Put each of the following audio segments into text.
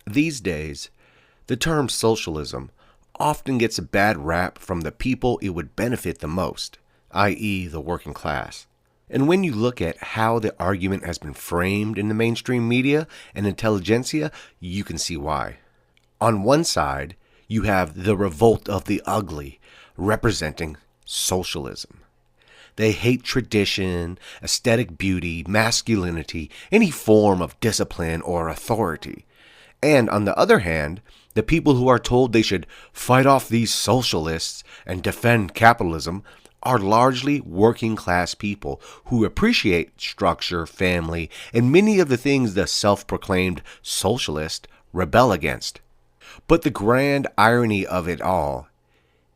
These days, the term socialism often gets a bad rap from the people it would benefit the most, i.e., the working class. And when you look at how the argument has been framed in the mainstream media and intelligentsia, you can see why. On one side, you have the revolt of the ugly, representing socialism. They hate tradition, aesthetic beauty, masculinity, any form of discipline or authority. And on the other hand, the people who are told they should fight off these socialists and defend capitalism are largely working class people who appreciate structure, family, and many of the things the self-proclaimed socialists rebel against. But the grand irony of it all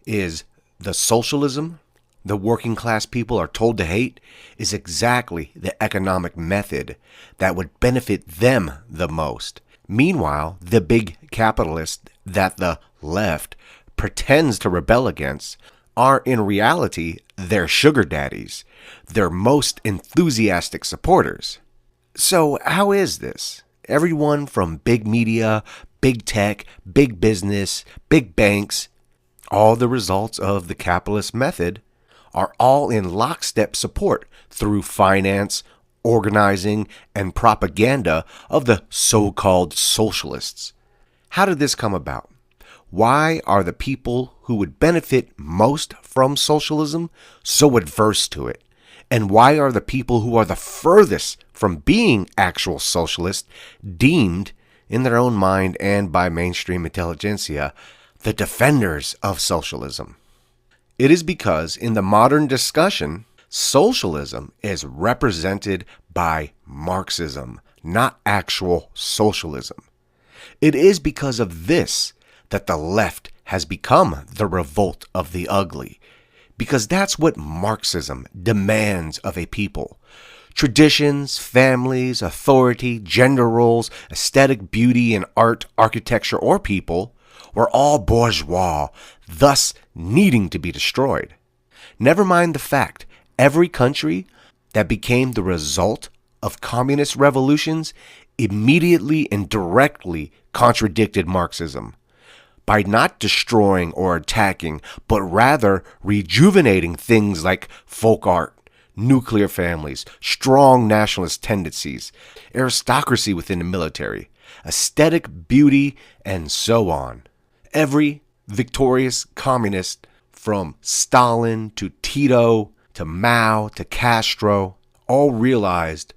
is the socialism the working class people are told to hate is exactly the economic method that would benefit them the most. Meanwhile, the big capitalists that the left pretends to rebel against are in reality their sugar daddies, their most enthusiastic supporters. So how is this? Everyone from big media, big tech, big business, big banks, all the results of the capitalist method are all in lockstep support through finance, organizing, and propaganda of the so-called socialists. How did this come about? Why are the people who would benefit most from socialism so adverse to it? And why are the people who are the furthest from being actual socialists deemed, in their own mind and by mainstream intelligentsia, the defenders of socialism? It is because in the modern discussion, socialism is represented by Marxism, not actual socialism. It is because of this that the left has become the revolt of the ugly, because that's what Marxism demands of a people. Traditions, families, authority, gender roles, aesthetic beauty in art, architecture, or people were all bourgeois, thus needing to be destroyed. Never mind the fact every country that became the result of communist revolutions immediately and directly contradicted Marxism by not destroying or attacking, but rather rejuvenating things like folk art, nuclear families, strong nationalist tendencies, aristocracy within the military, aesthetic beauty, and so on. Every victorious communist, from Stalin to Tito to Mao to Castro, all realized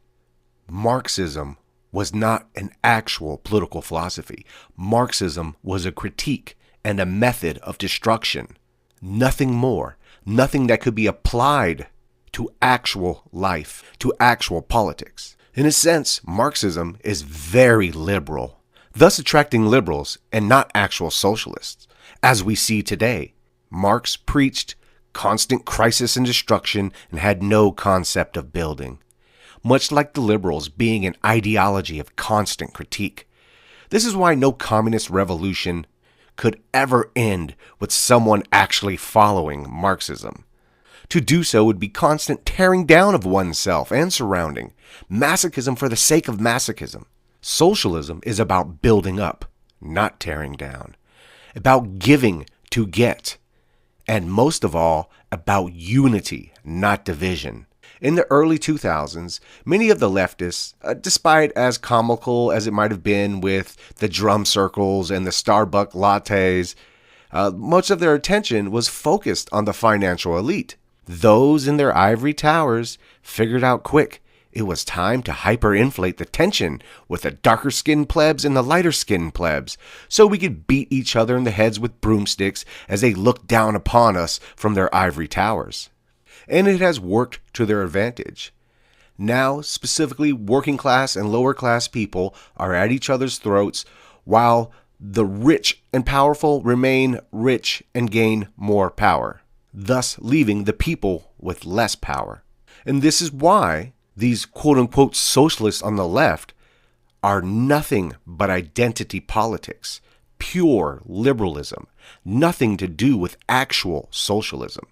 Marxism was not an actual political philosophy. Marxism was a critique and a method of destruction. Nothing more. Nothing that could be applied to actual life, to actual politics. In a sense, Marxism is very liberal, thus attracting liberals and not actual socialists, as we see today. Marx preached constant crisis and destruction and had no concept of building, much like the liberals being an ideology of constant critique. This is why no communist revolution could ever end with someone actually following Marxism. To do so would be constant tearing down of oneself and surrounding, masochism for the sake of masochism. Socialism is about building up, not tearing down, about giving to get, and most of all, about unity, not division. In the early 2000s, many of the leftists, despite as comical as it might have been with the drum circles and the Starbucks lattes, much of their attention was focused on the financial elite. Those in their ivory towers figured out quick it was time to hyperinflate the tension with the darker-skinned plebs and the lighter-skinned plebs, so we could beat each other in the heads with broomsticks as they looked down upon us from their ivory towers. And it has worked to their advantage. Now, specifically, working class and lower class people are at each other's throats, while the rich and powerful remain rich and gain more power, thus leaving the people with less power. And this is why these quote-unquote socialists on the left are nothing but identity politics, pure liberalism, nothing to do with actual socialism.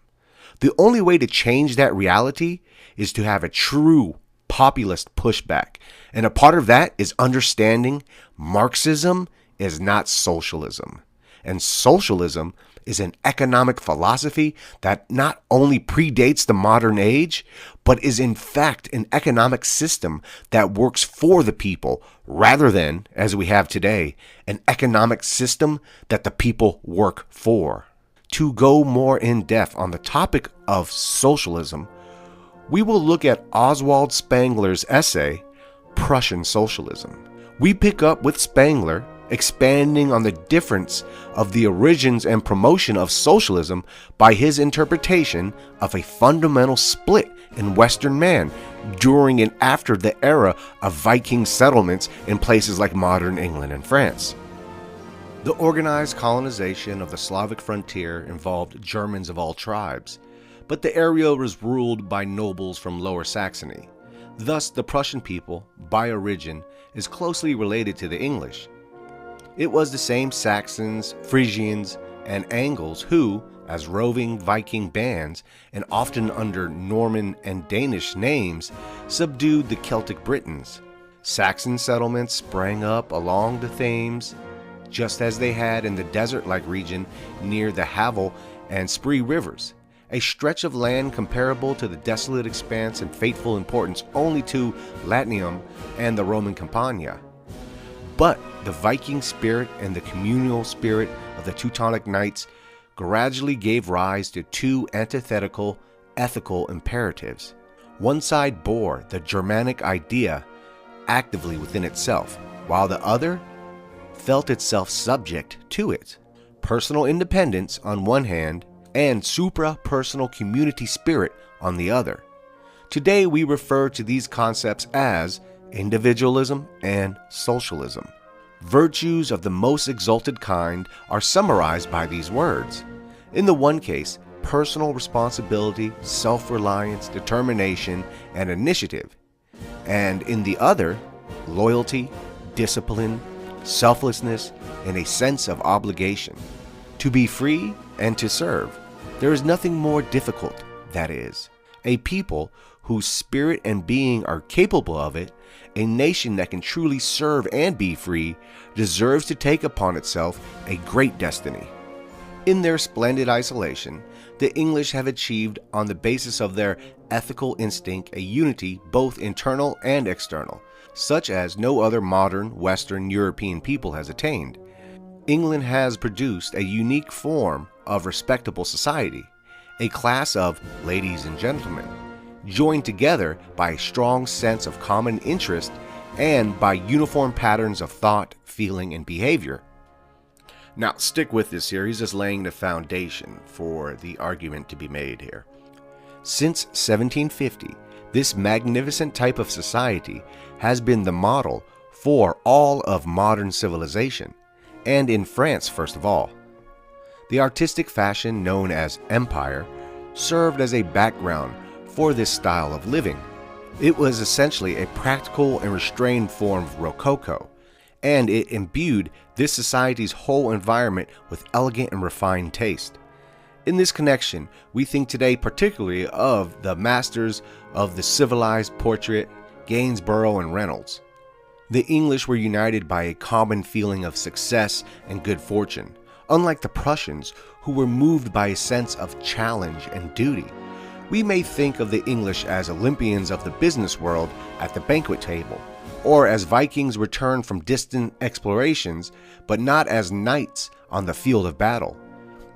The only way to change that reality is to have a true populist pushback, and a part of that is understanding Marxism is not socialism. And socialism is an economic philosophy that not only predates the modern age, but is in fact an economic system that works for the people rather than, as we have today, an economic system that the people work for. To go more in depth on the topic of socialism, we will look at Oswald Spengler's essay, Prussian Socialism. We pick up with Spengler expanding on the difference of the origins and promotion of socialism by his interpretation of a fundamental split in Western man during and after the era of Viking settlements in places like modern England and France. The organized colonization of the Slavic frontier involved Germans of all tribes, but the area was ruled by nobles from Lower Saxony. Thus, the Prussian people, by origin, is closely related to the English. It was the same Saxons, Frisians, and Angles who, as roving Viking bands, and often under Norman and Danish names, subdued the Celtic Britons. Saxon settlements sprang up along the Thames, just as they had in the desert-like region near the Havel and Spree rivers, a stretch of land comparable to the desolate expanse and fateful importance only to Latium and the Roman Campania. But the Viking spirit and the communal spirit of the Teutonic Knights gradually gave rise to two antithetical ethical imperatives. One side bore the Germanic idea actively within itself, while the other felt itself subject to it. Personal independence on one hand, and supra-personal community spirit on the other. Today we refer to these concepts as individualism and socialism. Virtues of the most exalted kind are summarized by these words. In the one case, personal responsibility, self-reliance, determination, and initiative. And in the other, loyalty, discipline, selflessness, and a sense of obligation. To be free and to serve. There is nothing more difficult, that is. A people whose spirit and being are capable of it, a nation that can truly serve and be free, deserves to take upon itself a great destiny. In their splendid isolation, the English have achieved on the basis of their ethical instinct a unity both internal and external, such as no other modern Western European people has attained. England has produced a unique form of respectable society, a class of ladies and gentlemen, joined together by a strong sense of common interest and by uniform patterns of thought, feeling, and behavior. Now, stick with this series as laying the foundation for the argument to be made here. Since 1750, this magnificent type of society has been the model for all of modern civilization, and in France first of all. The artistic fashion known as empire served as a background for this style of living. It was essentially a practical and restrained form of Rococo, and it imbued this society's whole environment with elegant and refined taste. In this connection, we think today particularly of the masters of the civilized portrait, Gainsborough and Reynolds. The English were united by a common feeling of success and good fortune, unlike the Prussians, who were moved by a sense of challenge and duty. We may think of the English as Olympians of the business world at the banquet table, or as Vikings returned from distant explorations, but not as knights on the field of battle.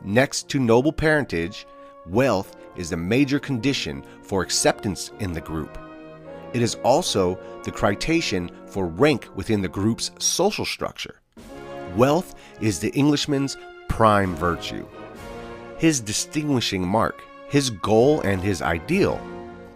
Next to noble parentage, wealth is the major condition for acceptance in the group. It is also the criterion for rank within the group's social structure. Wealth is the Englishman's prime virtue, his distinguishing mark, his goal and his ideal.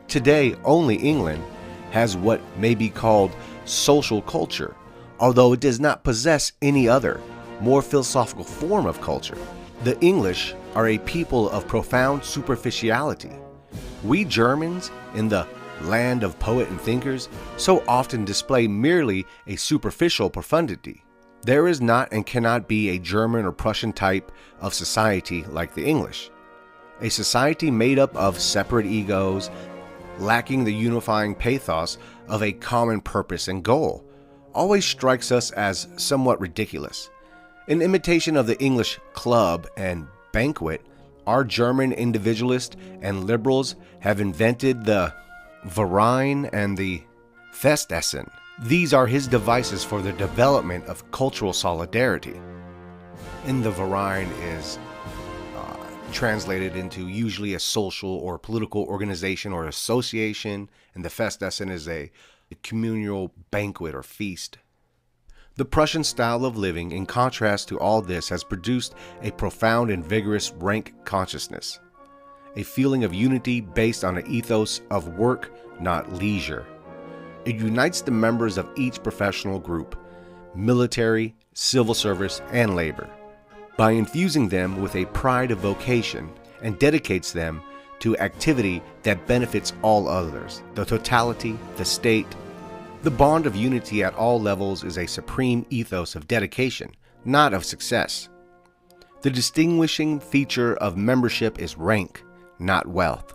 Today, only England has what may be called social culture, although it does not possess any other, more philosophical form of culture. The English are a people of profound superficiality. We Germans, in the land of poet and thinkers, so often display merely a superficial profundity. There is not and cannot be a German or Prussian type of society like the English. A society made up of separate egos, lacking the unifying pathos of a common purpose and goal, always strikes us as somewhat ridiculous. In imitation of the English club and banquet, our German individualists and liberals have invented the Verein and the Festessen. These are his devices for the development of cultural solidarity. And the Verein is translated into usually a social or political organization or association, and the Festessen is a communal banquet or feast. The Prussian style of living, in contrast to all this, has produced a profound and vigorous rank consciousness, a feeling of unity based on an ethos of work, not leisure. It unites the members of each professional group, military, civil service, and labor, by infusing them with a pride of vocation, and dedicates them to activity that benefits all others, the totality, the state. The bond of unity at all levels is a supreme ethos of dedication, not of success. The distinguishing feature of membership is rank, not wealth.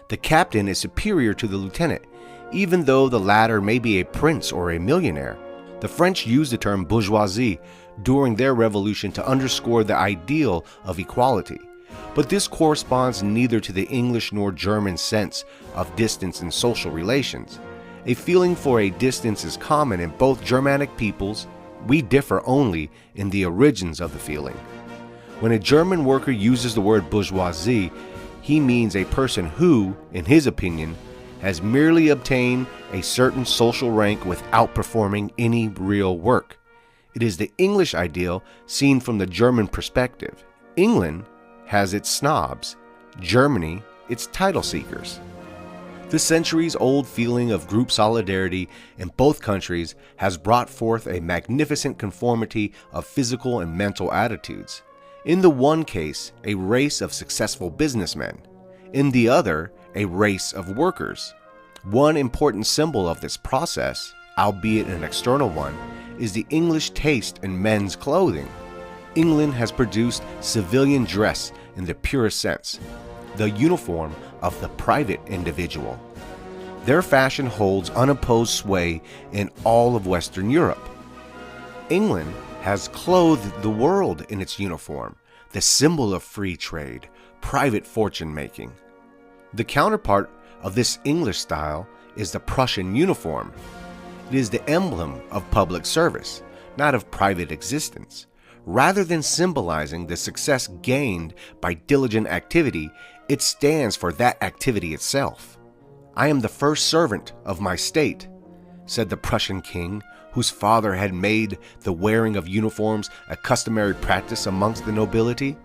The captain is superior to the lieutenant, even though the latter may be a prince or a millionaire. The French used the term bourgeoisie during their revolution to underscore the ideal of equality, but this corresponds neither to the English nor German sense of distance in social relations. A feeling for a distance is common in both Germanic peoples. We differ only in the origins of the feeling. When a German worker uses the word bourgeoisie, he means a person who, in his opinion, has merely obtained a certain social rank without performing any real work. It is the English ideal seen from the German perspective. England has its snobs, Germany its title seekers. The centuries-old feeling of group solidarity in both countries has brought forth a magnificent conformity of physical and mental attitudes. In the one case, a race of successful businessmen. In the other, a race of workers. One important symbol of this process, albeit an external one, is the English taste in men's clothing. England has produced civilian dress in the purest sense, the uniform of the private individual. Their fashion holds unopposed sway in all of Western Europe. England has clothed the world in its uniform, the symbol of free trade, private fortune making. The counterpart of this English style is the Prussian uniform. It is the emblem of public service, not of private existence. Rather than symbolizing the success gained by diligent activity, it stands for that activity itself. "I am the first servant of my state," said the Prussian king, whose father had made the wearing of uniforms a customary practice amongst the nobility.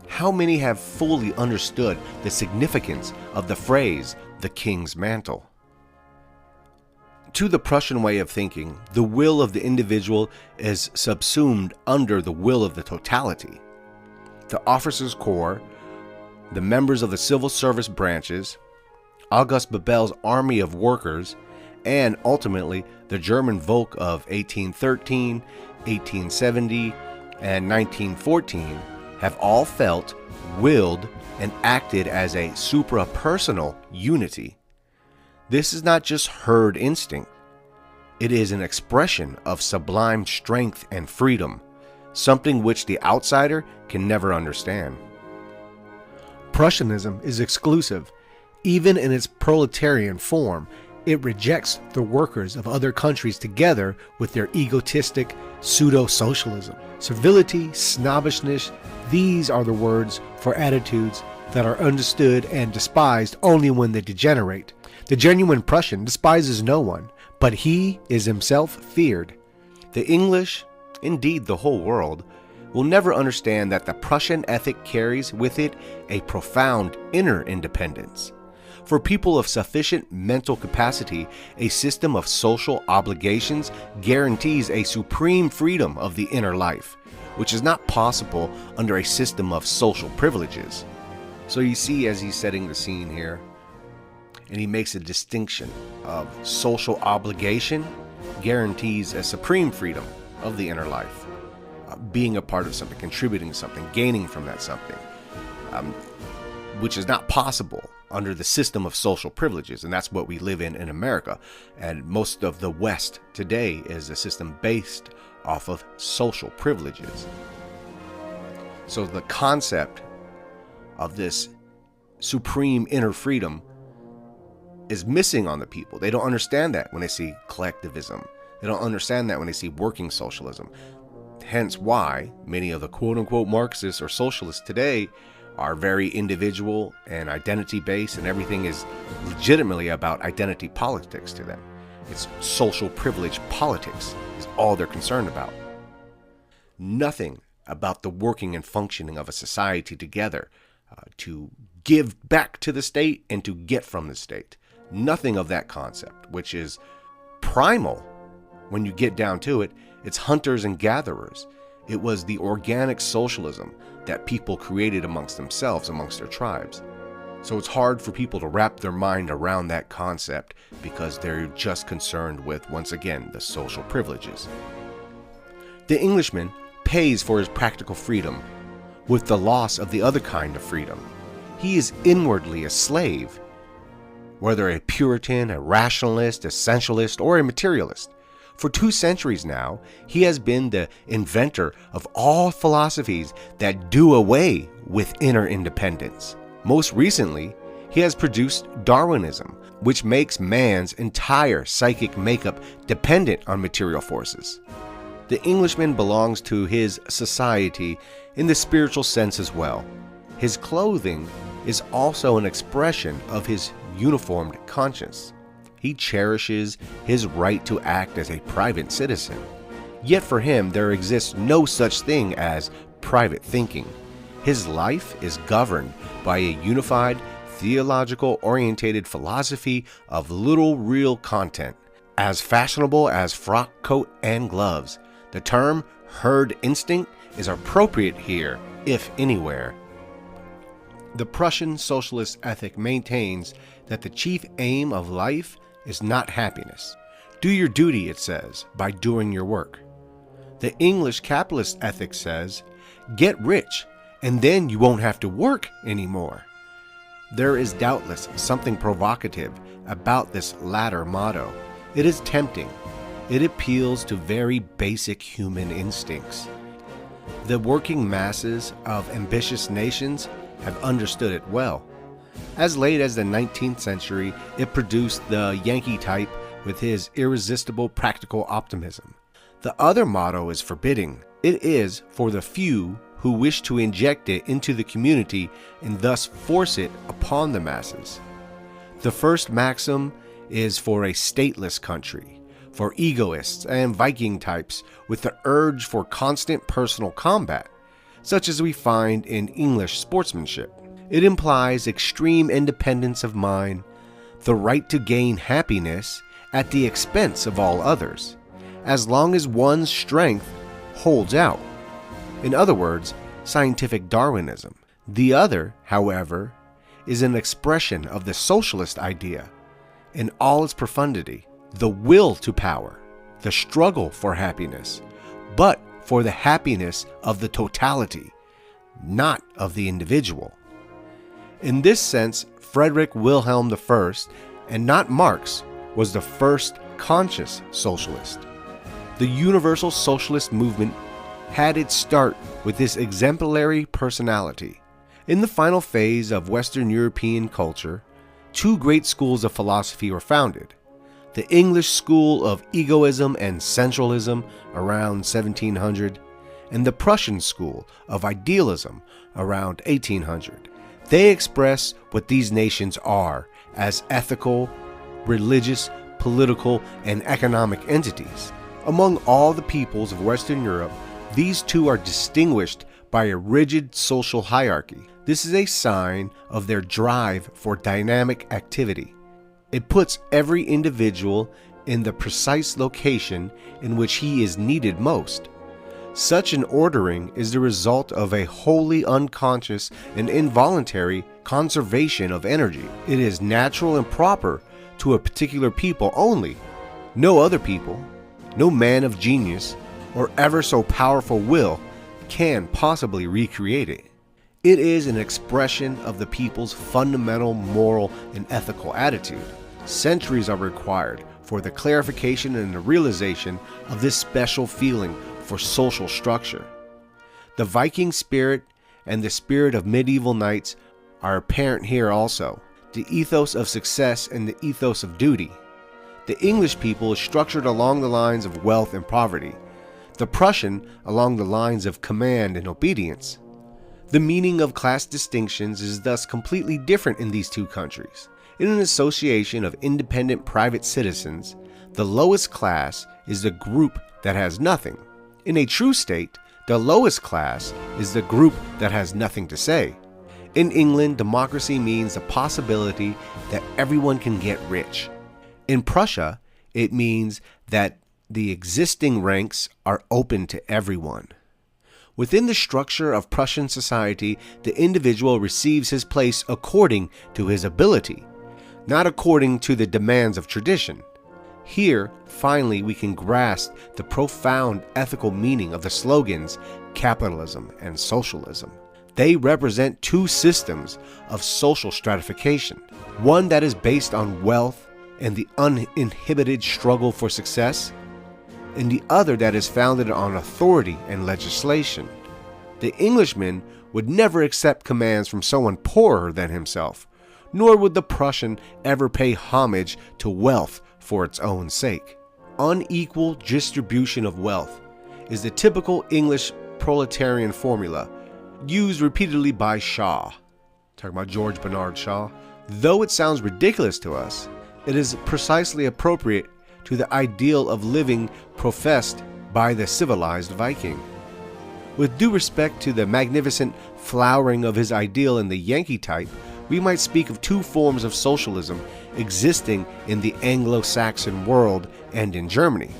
How many have fully understood the significance of the phrase, "the king's mantle"? To the Prussian way of thinking, the will of the individual is subsumed under the will of the totality. The officers' corps, the members of the civil service branches, August Bebel's army of workers, and ultimately the German Volk of 1813, 1870, and 1914 have all felt, willed, and acted as a suprapersonal unity. This is not just herd instinct. It is an expression of sublime strength and freedom, something which the outsider can never understand. Prussianism is exclusive. Even in its proletarian form, it rejects the workers of other countries together with their egotistic pseudo-socialism. Servility, snobbishness, these are the words for attitudes that are understood and despised only when they degenerate. The genuine Prussian despises no one, but he is himself feared. The English, indeed the whole world, will never understand that the Prussian ethic carries with it a profound inner independence. For people of sufficient mental capacity, a system of social obligations guarantees a supreme freedom of the inner life, which is not possible under a system of social privileges. So you see, as he's setting the scene here, and he makes a distinction of social obligation guarantees a supreme freedom of the inner life, being a part of something, contributing something, gaining from that something, which is not possible under the system of social privileges, and that's what we live in America. And most of the West today is a system based off of social privileges. So the concept of this supreme inner freedom is missing on the people. They don't understand that when they see collectivism. They don't understand that when they see working socialism. Hence why many of the quote-unquote Marxists or socialists today are very individual and identity-based, and everything is legitimately about identity politics to them. It's social privilege politics is all they're concerned about. Nothing about the working and functioning of a society together to give back to the state and to get from the state. Nothing of that concept, which is primal when you get down to it. It's hunters and gatherers. It was the organic socialism that people created amongst themselves, amongst their tribes. So it's hard for people to wrap their mind around that concept because they're just concerned with, once again, the social privileges. The Englishman pays for his practical freedom with the loss of the other kind of freedom. He is inwardly a slave, whether a Puritan, a rationalist, a sensualist, or a materialist. For 2 centuries now, he has been the inventor of all philosophies that do away with inner independence. Most recently, he has produced Darwinism, which makes man's entire psychic makeup dependent on material forces. The Englishman belongs to his society in the spiritual sense as well. His clothing is also an expression of his uniformed conscience. He cherishes his right to act as a private citizen. Yet for him, there exists no such thing as private thinking. His life is governed by a unified, theological-orientated philosophy of little real content, as fashionable as frock coat and gloves. The term herd instinct is appropriate here, if anywhere. The Prussian socialist ethic maintains that the chief aim of life is not happiness. Do your duty, it says, by doing your work. The English capitalist ethic says, get rich, and then you won't have to work anymore. There is doubtless something provocative about this latter motto. It is tempting. It appeals to very basic human instincts. The working masses of ambitious nations have understood it well. As late as the 19th century, it produced the Yankee type with his irresistible practical optimism. The other motto is forbidding. It is for the few who wish to inject it into the community and thus force it upon the masses. The first maxim is for a stateless country, for egoists and Viking types with the urge for constant personal combat, such as we find in English sportsmanship. It implies extreme independence of mind, the right to gain happiness at the expense of all others, as long as one's strength holds out. In other words, scientific Darwinism. The other, however, is an expression of the socialist idea in all its profundity, the will to power, the struggle for happiness, but for the happiness of the totality, not of the individual. In this sense, Frederick Wilhelm I, and not Marx, was the first conscious socialist. The universal socialist movement had its start with this exemplary personality. In the final phase of Western European culture, 2 great schools of philosophy were founded. The English school of egoism and sensualism around 1700, and the Prussian school of idealism around 1800. They express what these nations are as ethical, religious, political, and economic entities. Among all the peoples of Western Europe, these 2 are distinguished by a rigid social hierarchy. This is a sign of their drive for dynamic activity. It puts every individual in the precise location in which he is needed most. Such an ordering is the result of a wholly unconscious and involuntary conservation of energy. It is natural and proper to a particular people only. No other people, no man of genius, or ever so powerful will can possibly recreate it. It is an expression of the people's fundamental moral and ethical attitude. Centuries are required for the clarification and the realization of this special feeling for social structure. The Viking spirit and the spirit of medieval knights are apparent here also. The ethos of success and the ethos of duty. The English people is structured along the lines of wealth and poverty. The Prussian along the lines of command and obedience. The meaning of class distinctions is thus completely different in these two countries. In an association of independent private citizens, the lowest class is the group that has nothing. In a true state, the lowest class is the group that has nothing to say. In England, democracy means the possibility that everyone can get rich. In Prussia, it means that the existing ranks are open to everyone. Within the structure of Prussian society, the individual receives his place according to his ability, not according to the demands of tradition. Here, finally, we can grasp the profound ethical meaning of the slogans capitalism and socialism. They represent two systems of social stratification, one that is based on wealth and the uninhibited struggle for success, and the other that is founded on authority and legislation. The Englishman would never accept commands from someone poorer than himself, nor would the Prussian ever pay homage to wealth for its own sake. Unequal distribution of wealth is the typical English proletarian formula used repeatedly by Shaw. Talking about George Bernard Shaw. Though it sounds ridiculous to us, it is precisely appropriate to the ideal of living professed by the civilized Viking. With due respect to the magnificent flowering of his ideal in the Yankee type, we might speak of two forms of socialism existing in the Anglo-Saxon world and in Germany.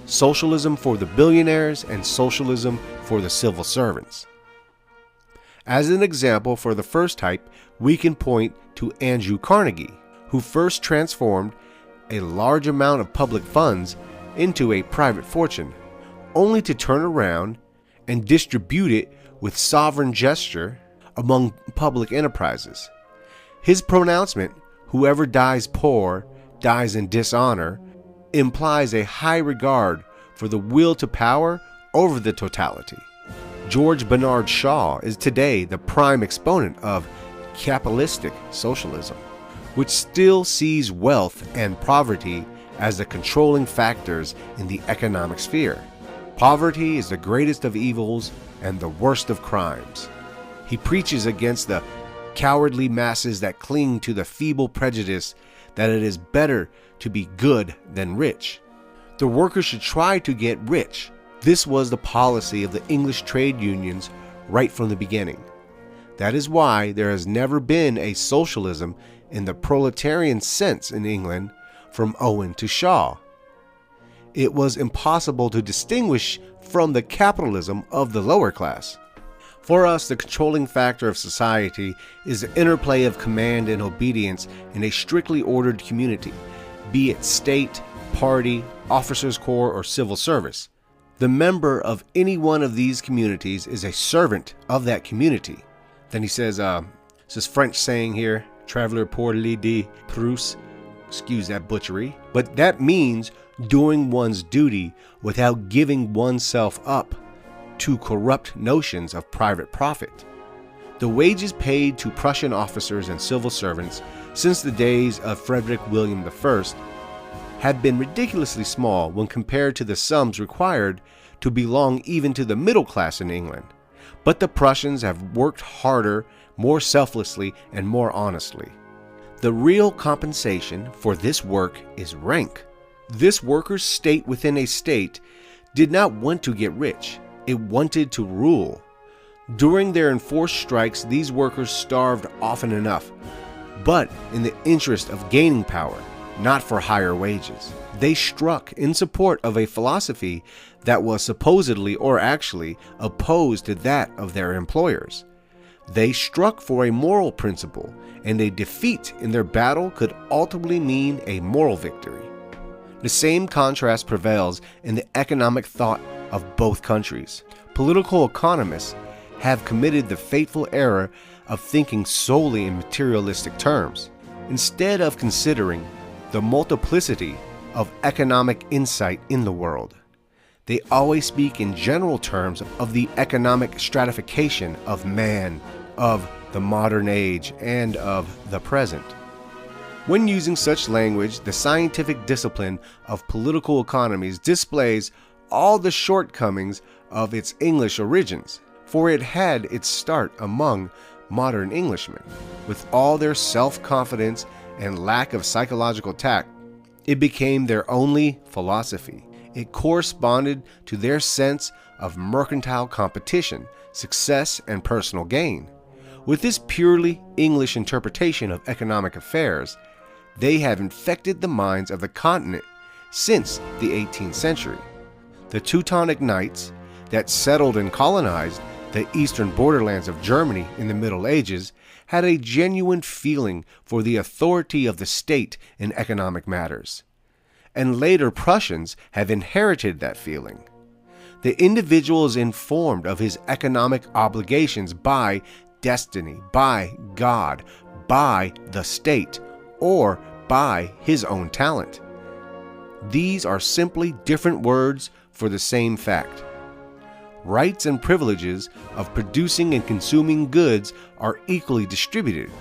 Socialism for the billionaires and socialism for the civil servants. As an example for the first type, we can point to Andrew Carnegie, who first transformed a large amount of public funds into a private fortune, only to turn around and distribute it with sovereign gesture among public enterprises. His pronouncement, "Whoever dies poor dies in dishonor," implies a high regard for the will to power over the totality. George Bernard Shaw is today the prime exponent of capitalistic socialism, which still sees wealth and poverty as the controlling factors in the economic sphere. Poverty is the greatest of evils and the worst of crimes. He preaches against the cowardly masses that cling to the feeble prejudice that it is better to be good than rich. The workers should try to get rich. This was the policy of the English trade unions right from the beginning. That is why there has never been a socialism in the proletarian sense in England from Owen to Shaw. It was impossible to distinguish from the capitalism of the lower class. For us, the controlling factor of society is the interplay of command and obedience in a strictly ordered community, be it state, party, officers' corps, or civil service. The member of any one of these communities is a servant of that community. Then he says, it's this French saying here, traveler pour l'idée de Prusse, excuse that butchery, but that means doing one's duty without giving oneself up to corrupt notions of private profit. The wages paid to Prussian officers and civil servants since the days of Frederick William I had been ridiculously small when compared to the sums required to belong even to the middle class in England. But the Prussians have worked harder, more selflessly, and more honestly. The real compensation for this work is rank. This workers' state within a state did not want to get rich. It wanted to rule. During their enforced strikes, these workers starved often enough, but in the interest of gaining power, not for higher wages. They struck in support of a philosophy that was supposedly or actually opposed to that of their employers. They struck for a moral principle, and a defeat in their battle could ultimately mean a moral victory. The same contrast prevails in the economic thought of both countries. Political economists have committed the fateful error of thinking solely in materialistic terms, instead of considering the multiplicity of economic insight in the world. They always speak in general terms of the economic stratification of man, of the modern age, and of the present. When using such language, the scientific discipline of political economies displays all the shortcomings of its English origins, for it had its start among modern Englishmen. With all their self-confidence and lack of psychological tact, it became their only philosophy. It corresponded to their sense of mercantile competition, success, and personal gain. With this purely English interpretation of economic affairs, they have infected the minds of the continent since the 18th century. The Teutonic Knights that settled and colonized the eastern borderlands of Germany in the Middle Ages had a genuine feeling for the authority of the state in economic matters, and later Prussians have inherited that feeling. The individual is informed of his economic obligations by destiny, by God, by the state, or by his own talent. These are simply different words for the same fact. Rights and privileges of producing and consuming goods are equally distributed.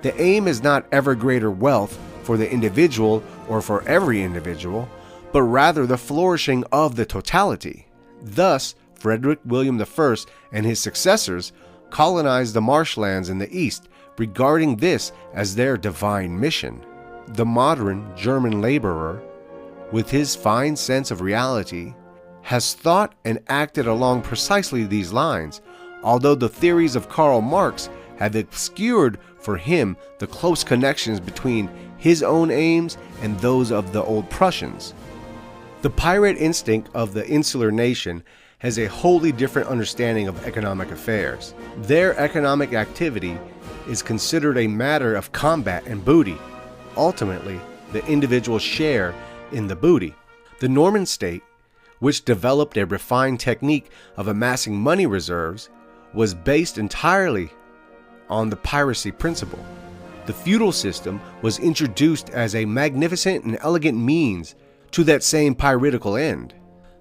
The aim is not ever greater wealth for the individual or for every individual, but rather the flourishing of the totality. Thus, Frederick William I and his successors colonized the marshlands in the East, regarding this as their divine mission. The modern German laborer, with his fine sense of reality, has thought and acted along precisely these lines, although the theories of Karl Marx have obscured for him the close connections between his own aims and those of the old Prussians. The pirate instinct of the insular nation has a wholly different understanding of economic affairs. Their economic activity is considered a matter of combat and booty, ultimately the individual's share in the booty. The Norman state, which developed a refined technique of amassing money reserves, was based entirely on the piracy principle. The feudal system was introduced as a magnificent and elegant means to that same piratical end.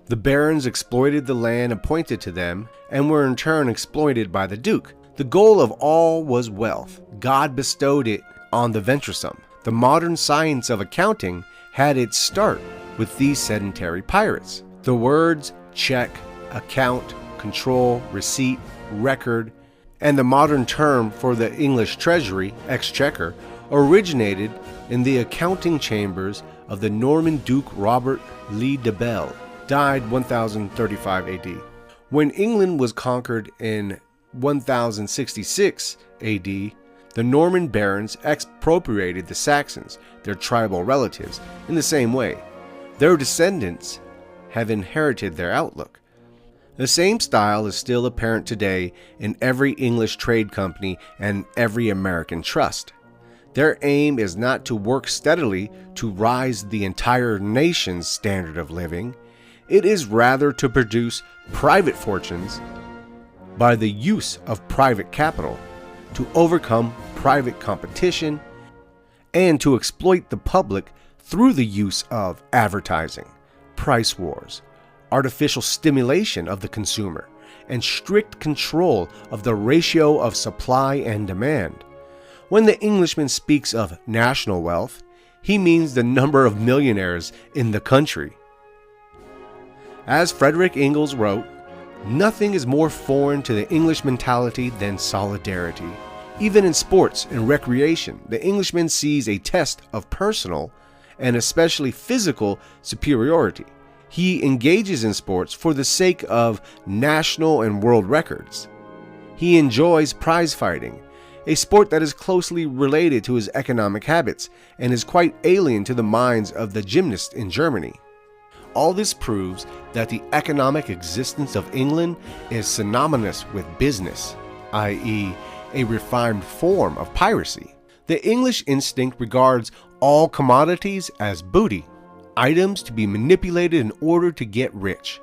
The barons exploited the land appointed to them and were in turn exploited by the duke. The goal of all was wealth. God bestowed it on the venturesome. The modern science of accounting had its start with these sedentary pirates. The words check, account, control, receipt, record, and the modern term for the English treasury, exchequer, originated in the accounting chambers of the Norman Duke Robert Lee de Bell, died 1035 AD. When England was conquered in 1066 AD, the Norman barons expropriated the Saxons, their tribal relatives, in the same way. Their descendants have inherited their outlook. The same style is still apparent today in every English trade company and every American trust. Their aim is not to work steadily to rise the entire nation's standard of living. It is rather to produce private fortunes by the use of private capital, to overcome private competition, and to exploit the public through the use of advertising, price wars, artificial stimulation of the consumer, and strict control of the ratio of supply and demand. When the Englishman speaks of national wealth, he means the number of millionaires in the country. As Frederick Engels wrote, nothing is more foreign to the English mentality than solidarity. Even in sports and recreation, the Englishman sees a test of personal and especially physical superiority. He engages in sports for the sake of national and world records. He enjoys prize fighting, a sport that is closely related to his economic habits and is quite alien to the minds of the gymnasts in Germany. All this proves that the economic existence of England is synonymous with business, i.e., a refined form of piracy. The English instinct regards all commodities as booty, items to be manipulated in order to get rich.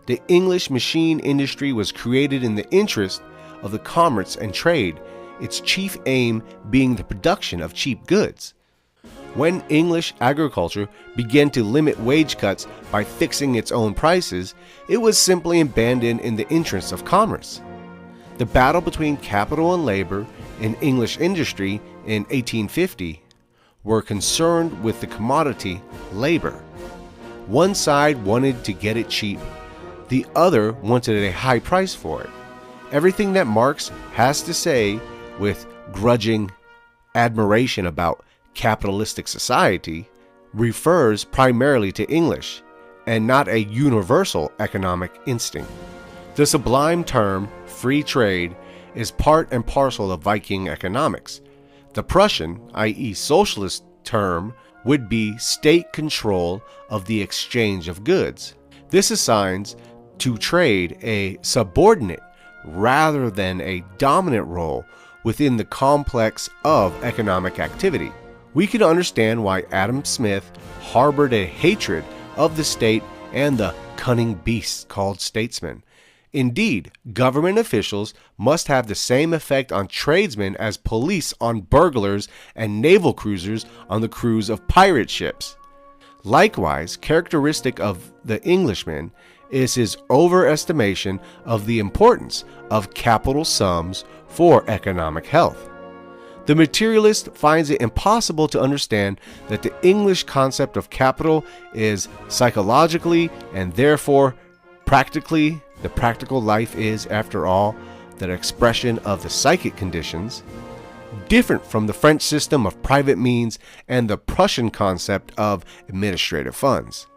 The English machine industry was created in the interest of the commerce and trade, its chief aim being the production of cheap goods. When English agriculture began to limit wage cuts by fixing its own prices, it was simply abandoned in the interests of commerce. The battle between capital and labor in English industry in 1850 were concerned with the commodity labor. One side wanted to get it cheap, the other wanted a high price for it. Everything that Marx has to say with grudging admiration about capitalistic society refers primarily to English and not a universal economic instinct. The sublime term free trade is part and parcel of Viking economics. The Prussian, i.e. socialist term would be state control of the exchange of goods. This assigns to trade a subordinate rather than a dominant role within the complex of economic activity. We can understand why Adam Smith harbored a hatred of the state and the cunning beasts called statesmen. Indeed, government officials must have the same effect on tradesmen as police on burglars and naval cruisers on the crews of pirate ships. Likewise, characteristic of the Englishman is his overestimation of the importance of capital sums for economic health. The materialist finds it impossible to understand that the English concept of capital is psychologically and therefore practically, the practical life is, after all, the expression of the psychic conditions, different from the French system of private means and the Prussian concept of administrative funds.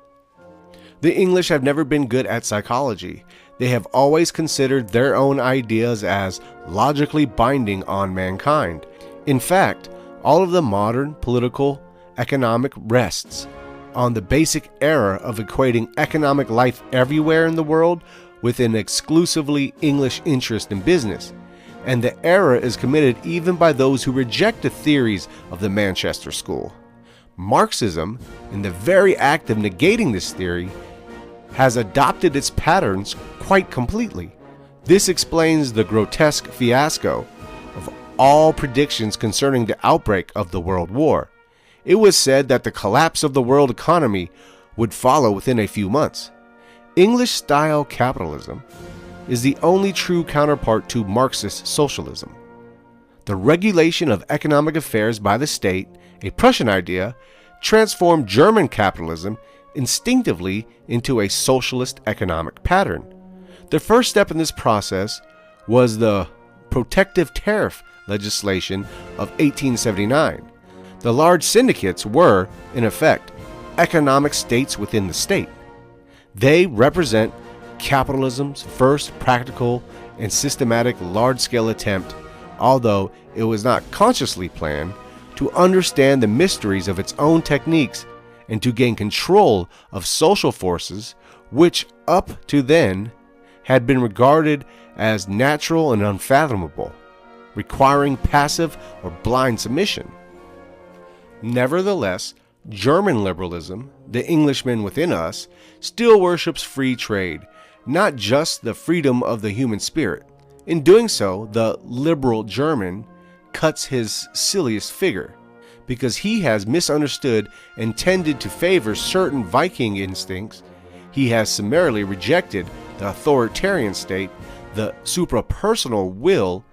The English have never been good at psychology. They have always considered their own ideas as logically binding on mankind. In fact, all of the modern political economic rests on the basic error of equating economic life everywhere in the world with an exclusively English interest in business, and the error is committed even by those who reject the theories of the Manchester School. Marxism, in the very act of negating this theory, has adopted its patterns quite completely. This explains the grotesque fiasco of all predictions concerning the outbreak of the World War. It was said that the collapse of the world economy would follow within a few months. English-style capitalism is the only true counterpart to Marxist socialism. The regulation of economic affairs by the state, a Prussian idea, transformed German capitalism instinctively into a socialist economic pattern. The first step in this process was the protective tariff legislation of 1879. The large syndicates were, in effect, economic states within the state. They represent capitalism's first practical and systematic large-scale attempt, although it was not consciously planned, to understand the mysteries of its own techniques and to gain control of social forces which up to then had been regarded as natural and unfathomable, requiring passive or blind submission. Nevertheless, German liberalism, the Englishman within us, still worships free trade, not just the freedom of the human spirit. In doing so, the liberal German cuts his silliest figure, because he has misunderstood and tended to favor certain Viking instincts. He has summarily rejected the authoritarian state, the suprapersonal will,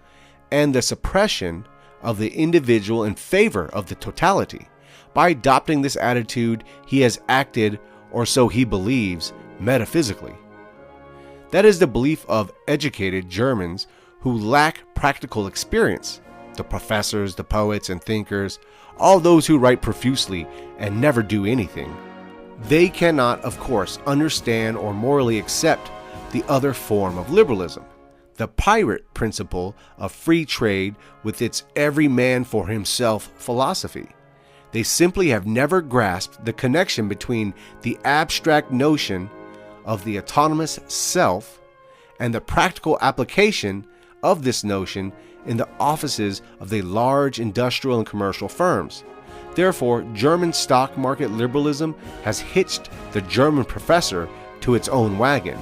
and the suppression of the individual in favor of the totality. By adopting this attitude, he has acted, or so he believes, metaphysically. That is the belief of educated Germans who lack practical experience. The professors, the poets and thinkers, all those who write profusely and never do anything. They cannot, of course, understand or morally accept the other form of liberalism, the pirate principle of free trade with its every man for himself philosophy. They simply have never grasped the connection between the abstract notion of the autonomous self and the practical application of this notion in the offices of the large industrial and commercial firms. Therefore, German stock market liberalism has hitched the German professor to its own wagon.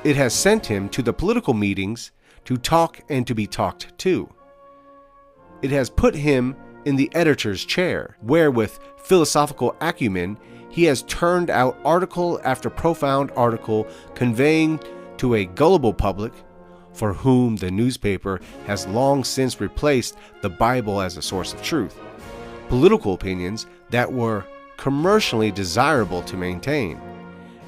it has sent him to the political meetings to talk and to be talked to. It has put him in the editor's chair, where with philosophical acumen he has turned out article after profound article, conveying to a gullible public, for whom the newspaper has long since replaced the Bible as a source of truth, political opinions that were commercially desirable to maintain.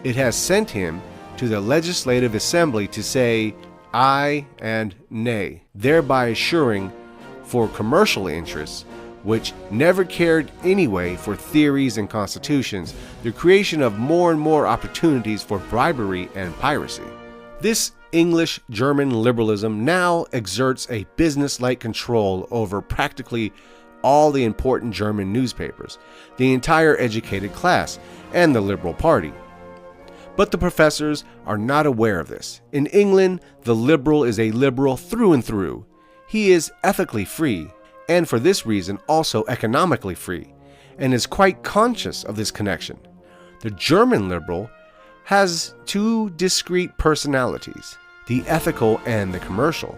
It has sent him to the Legislative Assembly to say aye and nay, thereby assuring for commercial interests, which never cared anyway for theories and constitutions, the creation of more and more opportunities for bribery and piracy. This English-German liberalism now exerts a business-like control over practically all the important German newspapers, the entire educated class, and the Liberal Party. But the professors are not aware of this. In England, the liberal is a liberal through and through. He is ethically free, and for this reason also economically free, and is quite conscious of this connection. The German liberal has two discrete personalities, the ethical and the commercial.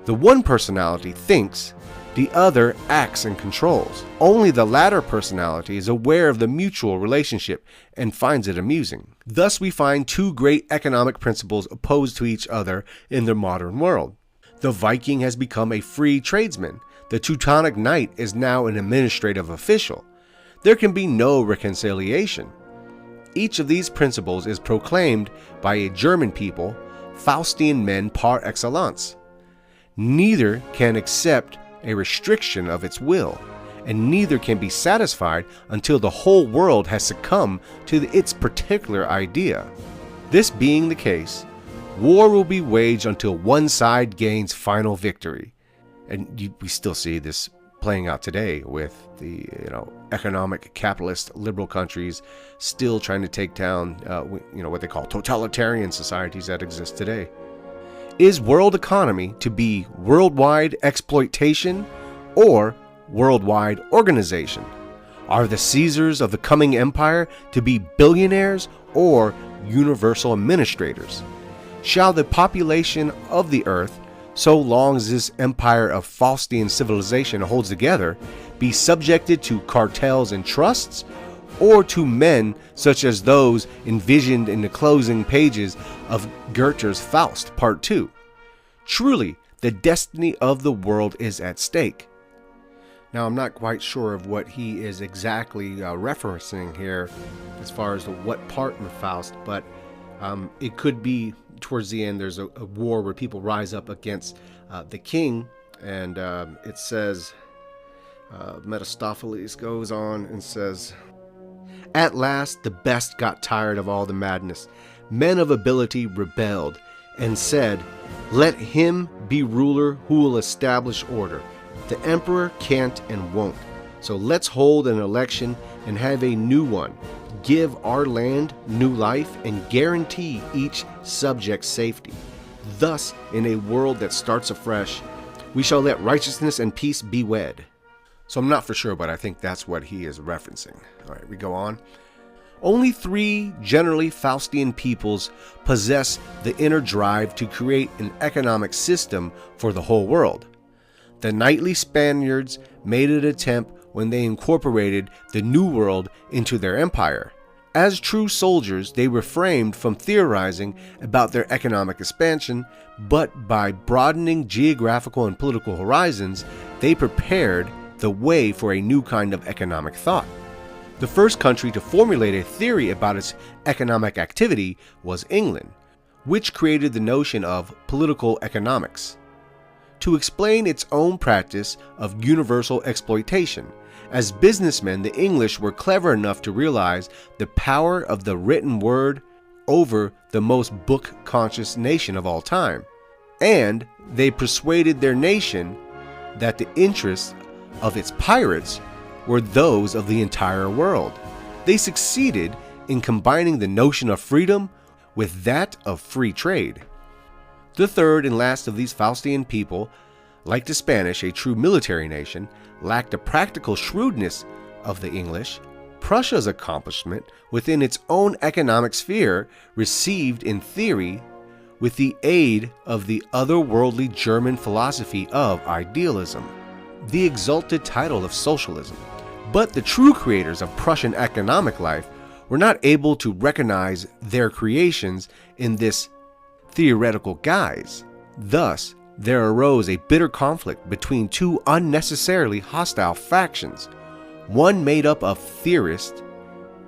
The one personality thinks, the other acts and controls. Only the latter personality is aware of the mutual relationship and finds it amusing. Thus we find two great economic principles opposed to each other in the modern world. The Viking has become a free tradesman. The Teutonic Knight is now an administrative official. There can be no reconciliation. Each of these principles is proclaimed by a German people, Faustian men par excellence. Neither can accept a restriction of its will, and neither can be satisfied until the whole world has succumbed to its particular idea. This being the case, war will be waged until one side gains final victory. And we still see this playing out today with the economic capitalist liberal countries still trying to take down what they call totalitarian societies that exist today. Is world economy to be worldwide exploitation or worldwide organization? Are the Caesars of the coming empire to be billionaires or universal administrators? Shall the population of the earth, so long as this empire of Faustian civilization holds together, be subjected to cartels and trusts, or to men such as those envisioned in the closing pages of Goethe's Faust, Part 2? Truly, the destiny of the world is at stake. Now, I'm not quite sure of what he is exactly referencing here as far as what part in Faust, but it could be towards the end. There's a war where people rise up against the king, and it says, Mephistopheles goes on and says, "At last the best got tired of all the madness. Men of ability rebelled and said, 'Let him be ruler who will establish order. The emperor can't and won't. So let's hold an election and have a new one. Give our land new life and guarantee each subject's safety. Thus, in a world that starts afresh, we shall let righteousness and peace be wed.'" So I'm not for sure, but I think that's what he is referencing. All right, we go on. Only three generally Faustian peoples possess the inner drive to create an economic system for the whole world. The knightly Spaniards made an attempt when they incorporated the New World into their empire. As true soldiers, they refrained from theorizing about their economic expansion, but by broadening geographical and political horizons, they prepared the way for a new kind of economic thought. The first country to formulate a theory about its economic activity was England, which created the notion of political economics to explain its own practice of universal exploitation. As businessmen, the English were clever enough to realize the power of the written word over the most book-conscious nation of all time, and they persuaded their nation that the interests of its pirates were those of the entire world. They succeeded in combining the notion of freedom with that of free trade. The third and last of these Faustian people, like the Spanish, a true military nation, lacked the practical shrewdness of the English. Prussia's accomplishment within its own economic sphere, received in theory, with the aid of the otherworldly German philosophy of idealism, the exalted title of socialism. But the true creators of Prussian economic life were not able to recognize their creations in this theoretical guise. Thus, there arose a bitter conflict between two unnecessarily hostile factions, one made up of theorists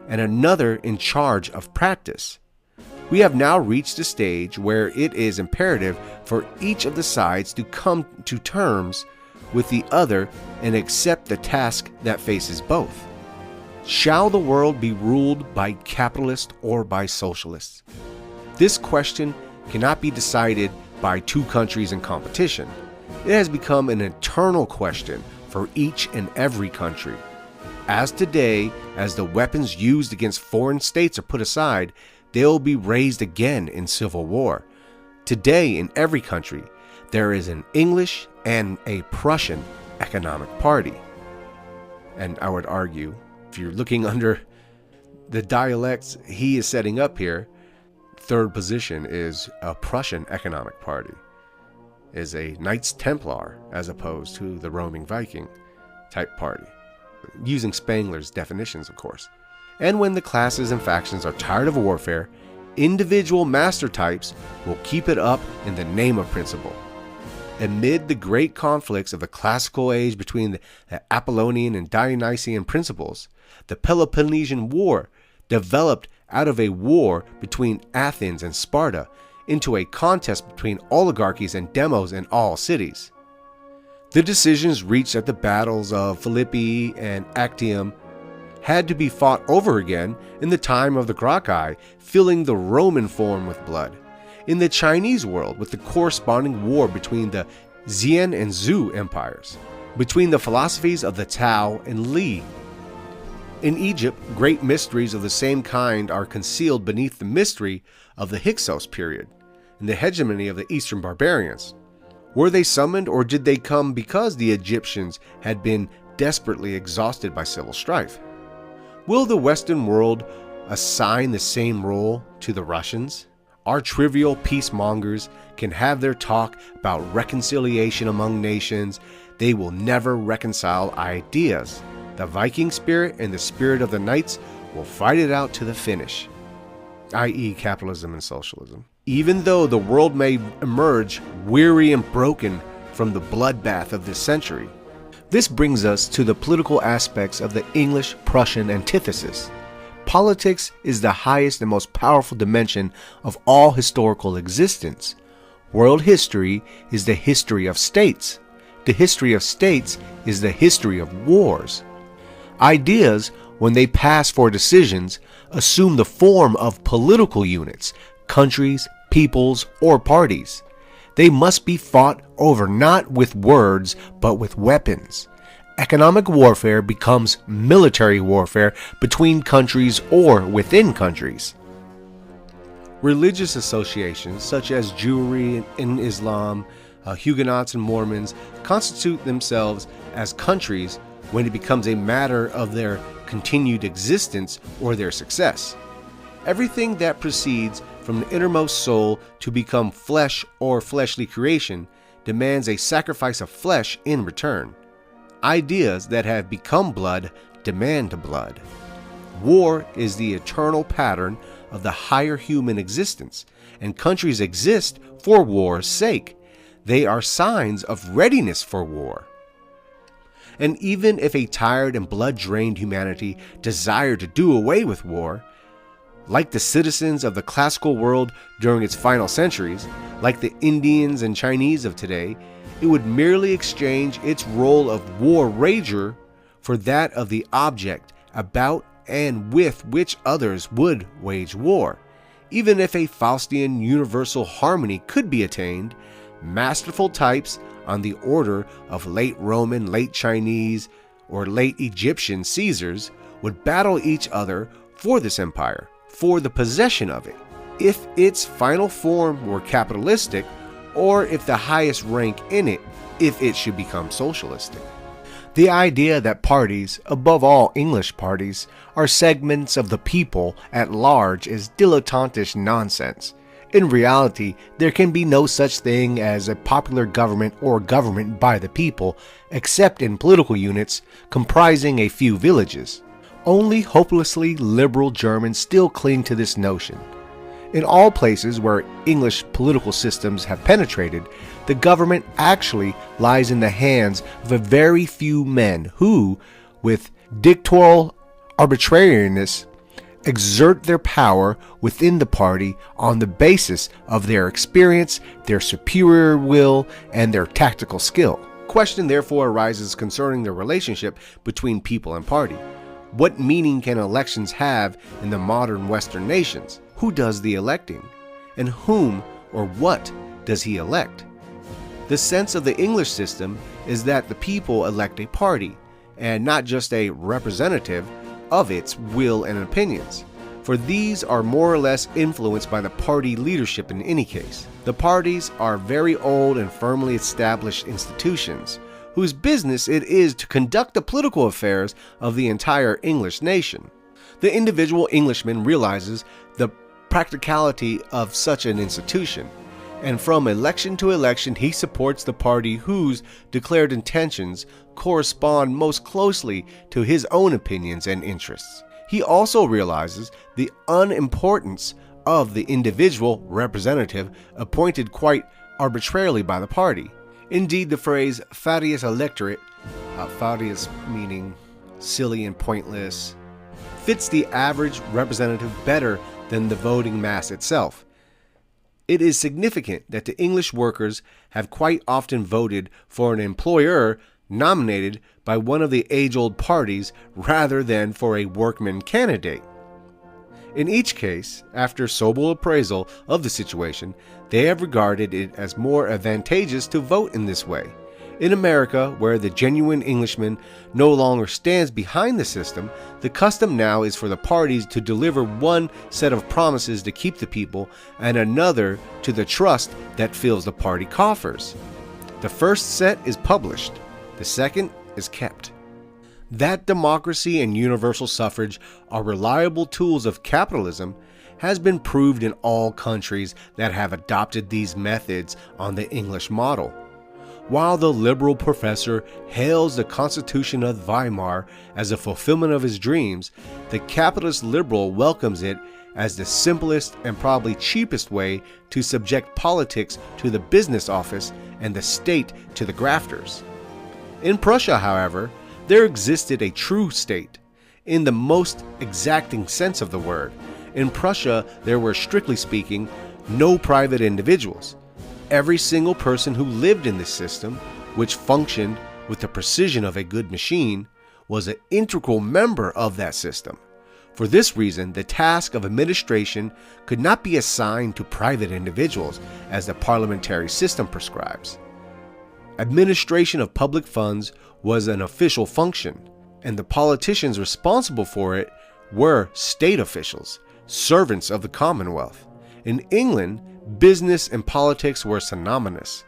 and another in charge of practice. We have now reached a stage where it is imperative for each of the sides to come to terms with the other and accept the task that faces both. Shall the world be ruled by capitalists or by socialists? This question cannot be decided by two countries in competition. It has become an eternal question for each and every country. As today, as the weapons used against foreign states are put aside, they will be raised again in civil war. Today, in every country, there is an English and a Prussian economic party. And I would argue, if you're looking under the dialects he is setting up here, third position is a Prussian economic party, is a Knights Templar as opposed to the roaming Viking type party, using Spengler's definitions, of course. And when the classes and factions are tired of warfare, individual master types will keep it up in the name of principle. Amid the great conflicts of the classical age between the Apollonian and Dionysian principles, the Peloponnesian War developed out of a war between Athens and Sparta into a contest between oligarchies and demos in all cities. The decisions reached at the battles of Philippi and Actium had to be fought over again in the time of the Gracchi, filling the Roman Forum with blood. In the Chinese world, with the corresponding war between the Xian and Zhou empires, between the philosophies of the Tao and Li. In Egypt, great mysteries of the same kind are concealed beneath the mystery of the Hyksos period and the hegemony of the Eastern barbarians. Were they summoned, or did they come because the Egyptians had been desperately exhausted by civil strife? Will the Western world assign the same role to the Russians? Our trivial peacemongers can have their talk about reconciliation among nations. They will never reconcile ideas. The Viking spirit and the spirit of the knights will fight it out to the finish, i.e. capitalism and socialism. Even though the world may emerge weary and broken from the bloodbath of this century. This brings us to the political aspects of the English-Prussian antithesis. Politics is the highest and most powerful dimension of all historical existence. World history is the history of states. The history of states is the history of wars. Ideas, when they pass for decisions, assume the form of political units, countries, peoples, or parties. They must be fought over not with words, but with weapons. Economic warfare becomes military warfare between countries or within countries. Religious associations such as Jewry and Islam, Huguenots and Mormons constitute themselves as countries when it becomes a matter of their continued existence or their success. Everything that proceeds from the innermost soul to become flesh or fleshly creation demands a sacrifice of flesh in return. Ideas that have become blood demand blood. War is the eternal pattern of the higher human existence, and countries exist for war's sake. They are signs of readiness for war. And even if a tired and blood-drained humanity desired to do away with war, like the citizens of the classical world during its final centuries, like the Indians and Chinese of today, it would merely exchange its role of war rager for that of the object about and with which others would wage war. Even if a Faustian universal harmony could be attained, masterful types on the order of late Roman, late Chinese, or late Egyptian Caesars would battle each other for this empire, for the possession of it, if its final form were capitalistic, or if the highest rank in it, if it should become socialistic. The idea that parties, above all English parties, are segments of the people at large is dilettantish nonsense. In reality, there can be no such thing as a popular government or government by the people, except in political units comprising a few villages. Only hopelessly liberal Germans still cling to this notion. In all places where English political systems have penetrated, the government actually lies in the hands of a very few men who, with dictatorial arbitrariness, exert their power within the party on the basis of their experience, their superior will, and their tactical skill. Question therefore arises concerning the relationship between people and party. What meaning can elections have in the modern Western nations? Who does the electing? And whom or what does he elect? The sense of the English system is that the people elect a party, and not just a representative of its will and opinions, for these are more or less influenced by the party leadership in any case. The parties are very old and firmly established institutions, whose business it is to conduct the political affairs of the entire English nation. The individual Englishman realizes the practicality of such an institution, and from election to election he supports the party whose declared intentions correspond most closely to his own opinions and interests. He also realizes the unimportance of the individual representative appointed quite arbitrarily by the party. Indeed, the phrase fatuous electorate, fatuous meaning silly and pointless, fits the average representative better than the voting mass itself. It is significant that the English workers have quite often voted for an employer nominated by one of the age-old parties rather than for a workman candidate. In each case, after sober appraisal of the situation, they have regarded it as more advantageous to vote in this way. In America, where the genuine Englishman no longer stands behind the system, the custom now is for the parties to deliver one set of promises to keep the people and another to the trust that fills the party coffers. The first set is published, the second is kept. That democracy and universal suffrage are reliable tools of capitalism has been proved in all countries that have adopted these methods on the English model. While the liberal professor hails the Constitution of Weimar as a fulfillment of his dreams, the capitalist liberal welcomes it as the simplest and probably cheapest way to subject politics to the business office and the state to the grafters. In Prussia, however, there existed a true state, in the most exacting sense of the word. In Prussia, there were, strictly speaking, no private individuals. Every single person who lived in this system, which functioned with the precision of a good machine, was an integral member of that system. For this reason, the task of administration could not be assigned to private individuals as the parliamentary system prescribes. Administration of public funds was an official function, and the politicians responsible for it were state officials, servants of the Commonwealth. In England, business and politics were synonymous.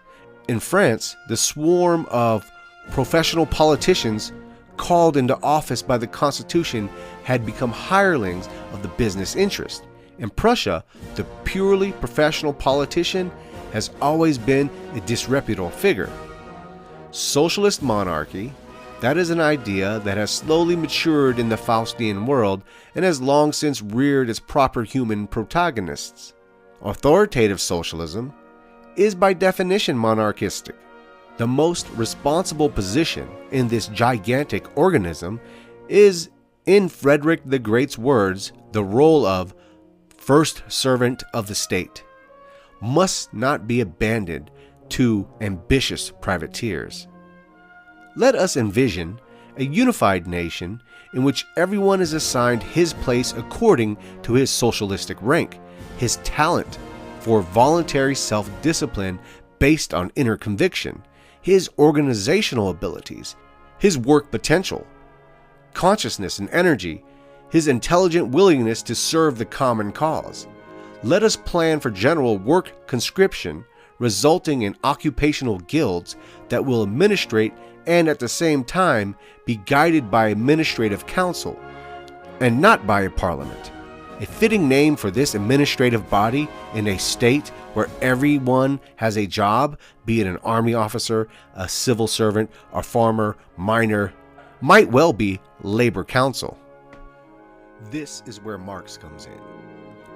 In France, the swarm of professional politicians called into office by the Constitution had become hirelings of the business interest. In Prussia, the purely professional politician has always been a disreputable figure. Socialist monarchy, that is an idea that has slowly matured in the Faustian world and has long since reared its proper human protagonists. Authoritative socialism is by definition monarchistic. The most responsible position in this gigantic organism is, in Frederick the Great's words, the role of first servant of the state, must not be abandoned to ambitious privateers. Let us envision a unified nation in which everyone is assigned his place according to his socialistic rank, his talent for voluntary self-discipline based on inner conviction, his organizational abilities, his work potential, consciousness and energy, his intelligent willingness to serve the common cause. Let us plan for general work conscription, resulting in occupational guilds that will administrate and at the same time be guided by administrative council and not by a parliament. A fitting name for this administrative body in a state where everyone has a job, be it an army officer, a civil servant, a farmer, miner, might well be Labor Council. This is where Marx comes in.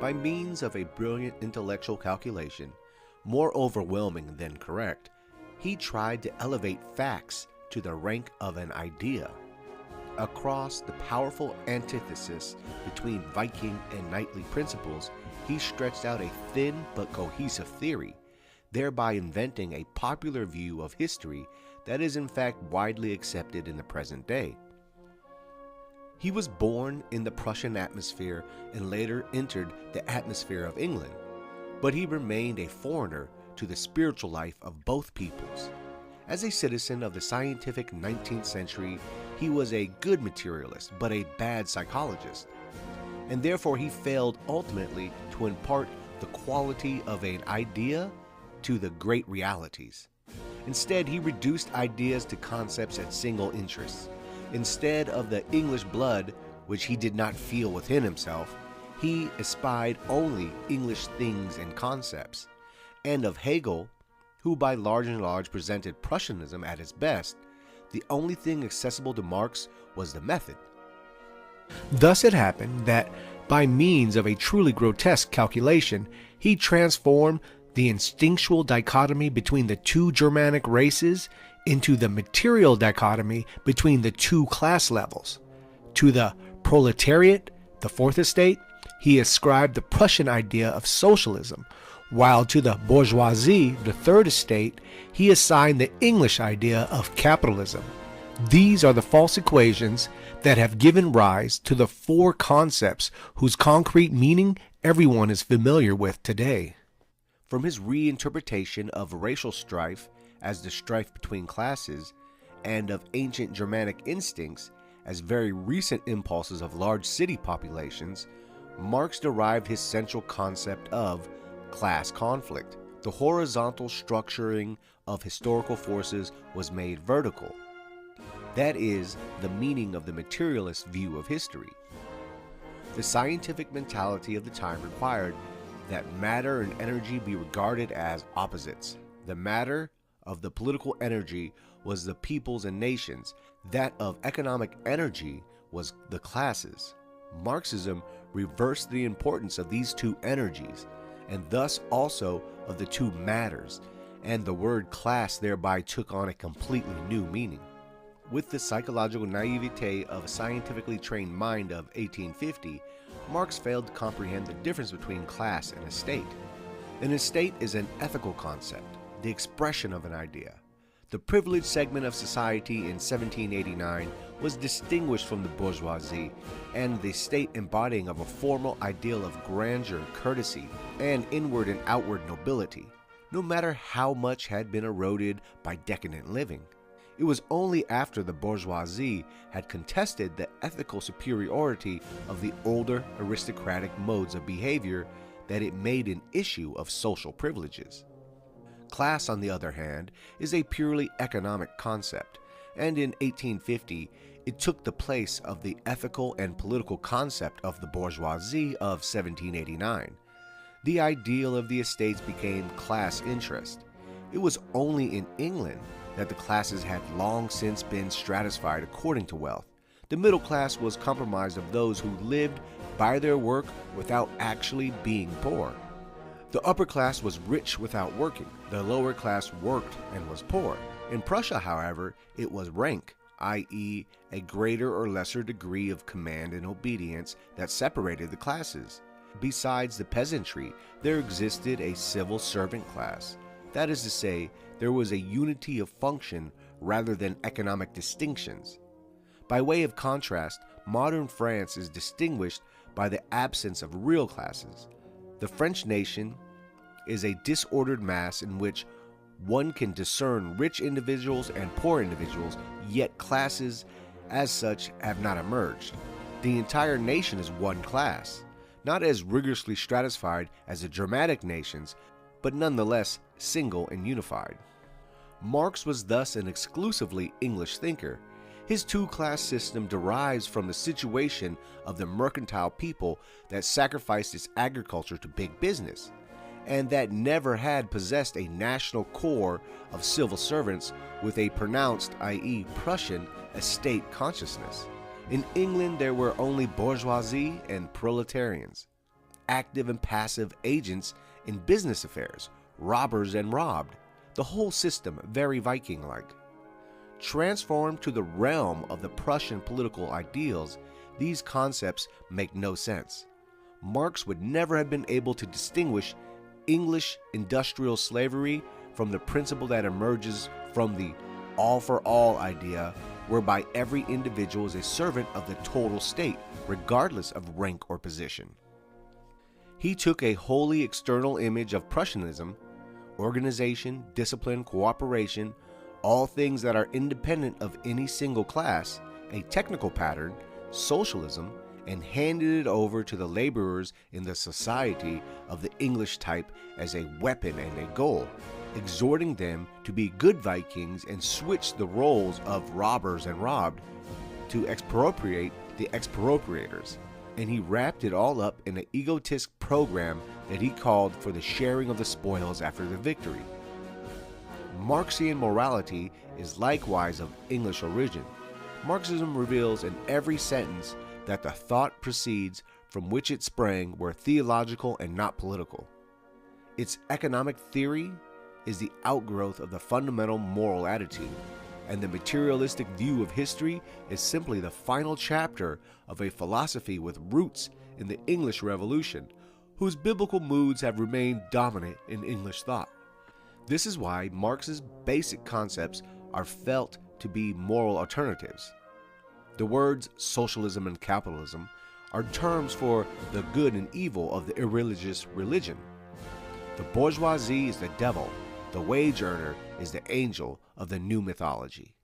By means of a brilliant intellectual calculation, more overwhelming than correct, he tried to elevate facts to the rank of an idea. Across the powerful antithesis between Viking and knightly principles, he stretched out a thin but cohesive theory, thereby inventing a popular view of history that is in fact widely accepted in the present day. He was born in the Prussian atmosphere and later entered the atmosphere of England, but he remained a foreigner to the spiritual life of both peoples. As a citizen of the scientific 19th century, he was a good materialist but a bad psychologist, and therefore he failed ultimately to impart the quality of an idea to the great realities. Instead, he reduced ideas to concepts at single interests. Instead of the English blood, which he did not feel within himself, he espied only English things and concepts. And of Hegel, who by large and large presented Prussianism at its best, the only thing accessible to Marx was the method. Thus it happened that, by means of a truly grotesque calculation, he transformed the instinctual dichotomy between the two Germanic races into the material dichotomy between the two class levels. To the proletariat, the fourth estate, he ascribed the Prussian idea of socialism, while to the bourgeoisie, the third estate, he assigned the English idea of capitalism. These are the false equations that have given rise to the four concepts whose concrete meaning everyone is familiar with today. From his reinterpretation of racial strife as the strife between classes, and of ancient Germanic instincts as very recent impulses of large city populations, Marx derived his central concept of class conflict. The horizontal structuring of historical forces was made vertical. That is the meaning of the materialist view of history. The scientific mentality of the time required that matter and energy be regarded as opposites. The matter of the political energy was the peoples and nations. That of economic energy was the classes. Marxism reversed the importance of these two energies, and thus also of the two matters, and the word class thereby took on a completely new meaning. With the psychological naivete of a scientifically trained mind of 1850, Marx failed to comprehend the difference between class and estate. An estate is an ethical concept, the expression of an idea. The privileged segment of society in 1789 was distinguished from the bourgeoisie, and the state embodying of a formal ideal of grandeur, courtesy, and inward and outward nobility, no matter how much had been eroded by decadent living. It was only after the bourgeoisie had contested the ethical superiority of the older aristocratic modes of behavior that it made an issue of social privileges. Class, on the other hand, is a purely economic concept, and in 1850 it took the place of the ethical and political concept of the bourgeoisie of 1789. The ideal of the estates became class interest. It was only in England that the classes had long since been stratified according to wealth. The middle class was comprised of those who lived by their work without actually being poor. The upper class was rich without working. The lower class worked and was poor. In Prussia, however, it was rank, i.e., a greater or lesser degree of command and obedience that separated the classes. Besides the peasantry, there existed a civil servant class. That is to say, there was a unity of function rather than economic distinctions. By way of contrast, modern France is distinguished by the absence of real classes. The French nation is a disordered mass in which one can discern rich individuals and poor individuals, yet classes as such have not emerged. The entire nation is one class, not as rigorously stratified as the Germanic nations, but nonetheless single and unified. Marx was thus an exclusively English thinker. His two-class system derives from the situation of the mercantile people that sacrificed its agriculture to big business, and that never had possessed a national core of civil servants with a pronounced, i.e. Prussian, estate consciousness. In England, there were only bourgeoisie and proletarians, active and passive agents in business affairs, robbers and robbed, the whole system very Viking-like. Transformed to the realm of the Prussian political ideals, these concepts make no sense. Marx would never have been able to distinguish English industrial slavery from the principle that emerges from the all-for-all idea, whereby every individual is a servant of the total state, regardless of rank or position. He took a wholly external image of Prussianism, organization, discipline, cooperation, all things that are independent of any single class, a technical pattern, socialism, and handed it over to the laborers in the society of the English type as a weapon and a goal, exhorting them to be good Vikings and switch the roles of robbers and robbed to expropriate the expropriators. And he wrapped it all up in an egotistic program that he called for the sharing of the spoils after the victory. Marxian morality is likewise of English origin. Marxism reveals in every sentence that the thought proceeds from which it sprang were theological and not political. Its economic theory is the outgrowth of the fundamental moral attitude, and the materialistic view of history is simply the final chapter of a philosophy with roots in the English Revolution, whose biblical moods have remained dominant in English thought. This is why Marx's basic concepts are felt to be moral alternatives. The words socialism and capitalism are terms for the good and evil of the irreligious religion. The bourgeoisie is the devil, the wage earner is the angel of the new mythology.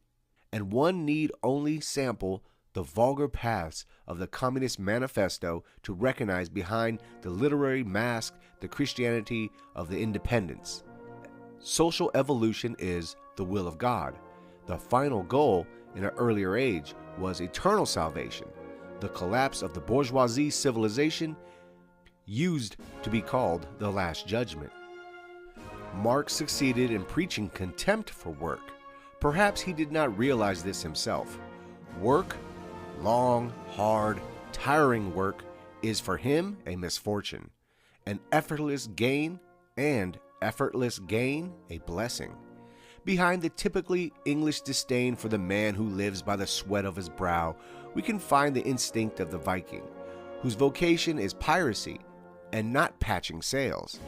And one need only sample the vulgar paths of the Communist Manifesto to recognize behind the literary mask the Christianity of the independents. Social evolution is the will of God. The final goal in an earlier age was eternal salvation. The collapse of the bourgeoisie civilization used to be called the Last Judgment. Marx succeeded in preaching contempt for work. Perhaps he did not realize this himself. Work, long, hard, tiring work, is for him a misfortune, an effortless gain, a blessing. Behind the typically English disdain for the man who lives by the sweat of his brow, we can find the instinct of the Viking, whose vocation is piracy and not patching sails.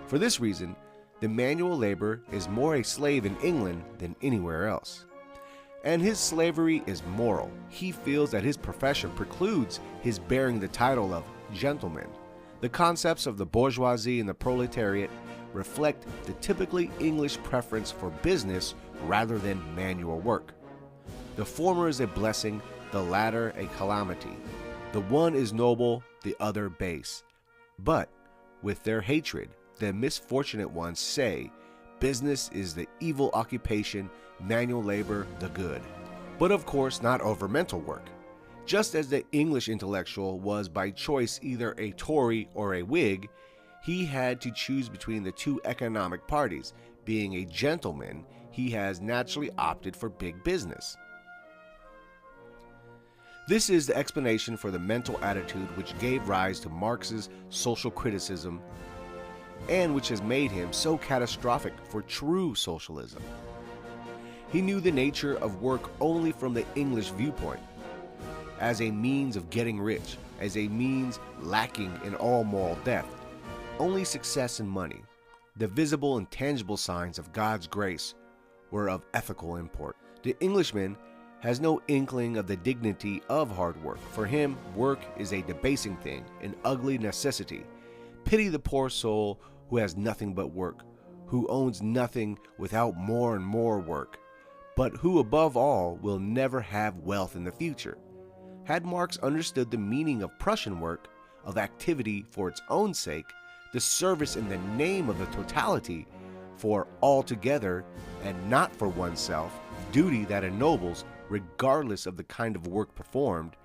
For this reason, the manual labor is more a slave in England than anywhere else. And his slavery is moral. He feels that his profession precludes his bearing the title of gentleman. The concepts of the bourgeoisie and the proletariat reflect the typically English preference for business rather than manual work. The former is a blessing, the latter a calamity. The one is noble, the other base. But with their hatred, the misfortunate ones say, business is the evil occupation, manual labor the good. But of course not over mental work. Just as the English intellectual was by choice either a Tory or a Whig, he had to choose between the two economic parties. Being a gentleman, he has naturally opted for big business. This is the explanation for the mental attitude which gave rise to Marx's social criticism and which has made him so catastrophic for true socialism. He knew the nature of work only from the English viewpoint, as a means of getting rich, as a means lacking in all moral depth. Only success and money, the visible and tangible signs of God's grace, were of ethical import. The Englishman has no inkling of the dignity of hard work. For him, work is a debasing thing, an ugly necessity. Pity the poor soul who has nothing but work, who owns nothing without more and more work, but who above all will never have wealth in the future. Had Marx understood the meaning of Prussian work, of activity for its own sake, the service in the name of the totality, for all together and not for oneself, duty that ennobles regardless of the kind of work performed.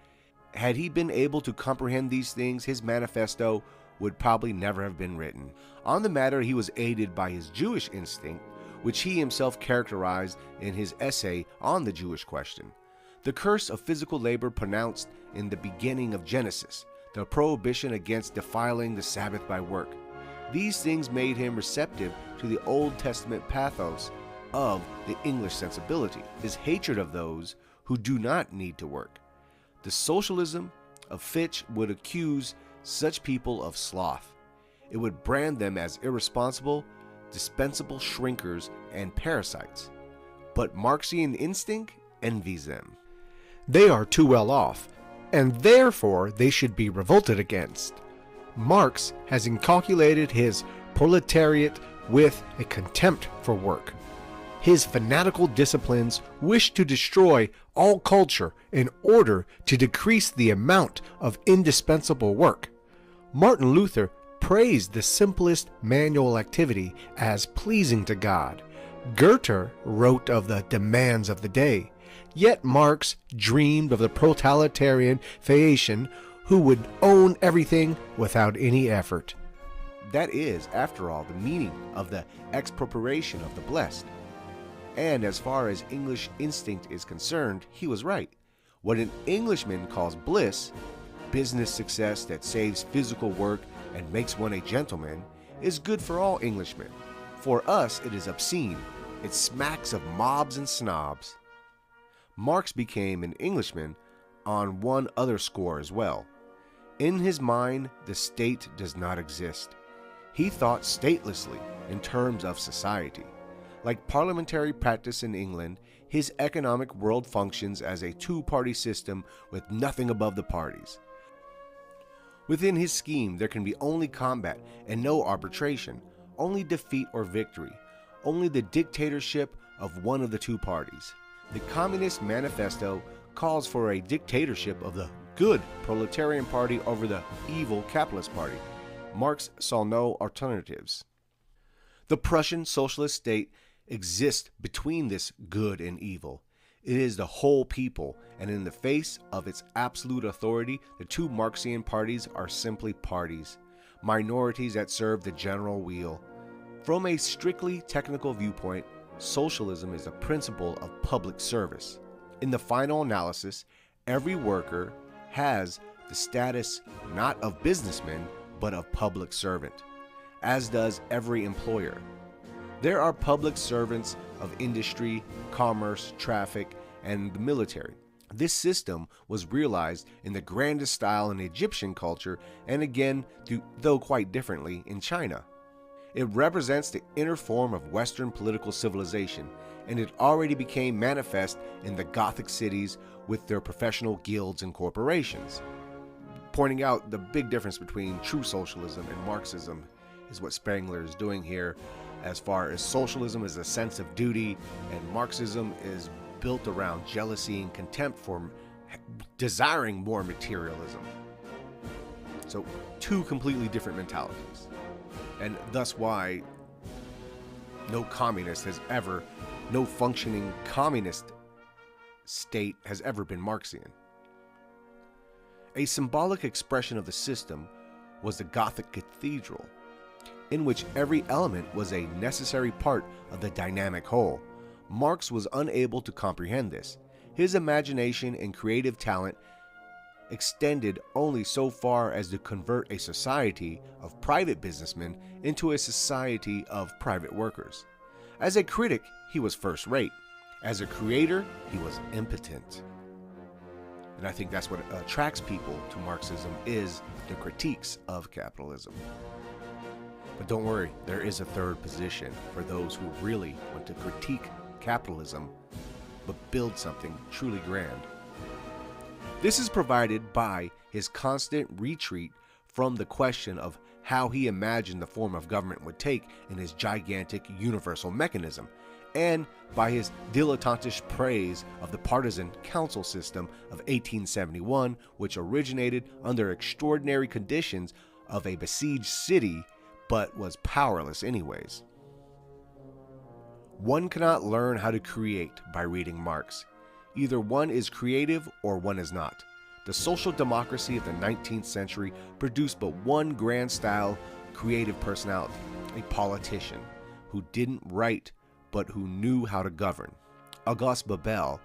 Had he been able to comprehend these things, his manifesto would probably never have been written. On the matter, he was aided by his Jewish instinct, which he himself characterized in his essay on the Jewish question. The curse of physical labor pronounced in the beginning of Genesis, the prohibition against defiling the Sabbath by work. These things made him receptive to the Old Testament pathos of the English sensibility, his hatred of those who do not need to work. The socialism of Fichte would accuse such people of sloth. It would brand them as irresponsible, dispensable shrinkers and parasites. But Marxian instinct envies them. They are too well off, and therefore they should be revolted against. Marx has inculcated his proletariat with a contempt for work. His fanatical disciplines wish to destroy all culture in order to decrease the amount of indispensable work. Martin Luther praised the simplest manual activity as pleasing to God. Goethe wrote of the demands of the day. Yet Marx dreamed of the proletarian Phaeton who would own everything without any effort. That is, after all, the meaning of the expropriation of the blessed. And as far as English instinct is concerned, he was right. What an Englishman calls bliss, business success that saves physical work and makes one a gentleman, is good for all Englishmen. For us, it is obscene. It smacks of mobs and snobs. Marx became an Englishman on one other score as well. In his mind, the state does not exist. He thought statelessly in terms of society. Like parliamentary practice in England, his economic world functions as a two-party system with nothing above the parties. Within his scheme, there can be only combat and no arbitration, only defeat or victory, only the dictatorship of one of the two parties. The Communist Manifesto calls for a dictatorship of the good proletarian party over the evil capitalist party. Marx saw no alternatives. The Prussian socialist state exists between this good and evil. It is the whole people, and in the face of its absolute authority, the two Marxian parties are simply parties, minorities that serve the general weal. From a strictly technical viewpoint, socialism is a principle of public service. In the final analysis, every worker has the status not of businessman, but of public servant, as does every employer. There are public servants of industry, commerce, traffic, and the military. This system was realized in the grandest style in Egyptian culture, and again, though quite differently, in China. It represents the inner form of Western political civilization, and it already became manifest in the Gothic cities with their professional guilds and corporations. Pointing out the big difference between true socialism and Marxism is what Spengler is doing here, as far as socialism is a sense of duty, and Marxism is built around jealousy and contempt for desiring more materialism. So, two completely different mentalities. And thus why no functioning communist state has ever been Marxian. A symbolic expression of the system was the Gothic cathedral, in which every element was a necessary part of the dynamic whole. Marx was unable to comprehend this. His imagination and creative talent extended only so far as to convert a society of private businessmen into a society of private workers. As a critic, he was first-rate. As a creator, he was impotent. And I think that's what attracts people to Marxism, is the critiques of capitalism. But don't worry, there is a third position for those who really want to critique capitalism but build something truly grand. This is provided by his constant retreat from the question of how he imagined the form of government would take in his gigantic universal mechanism, and by his dilettantish praise of the partisan council system of 1871, which originated under extraordinary conditions of a besieged city but was powerless anyways. One cannot learn how to create by reading Marx. Either one is creative or one is not. The social democracy of the 19th century produced but one grand style creative personality, a politician who didn't write but who knew how to govern. August Bebel,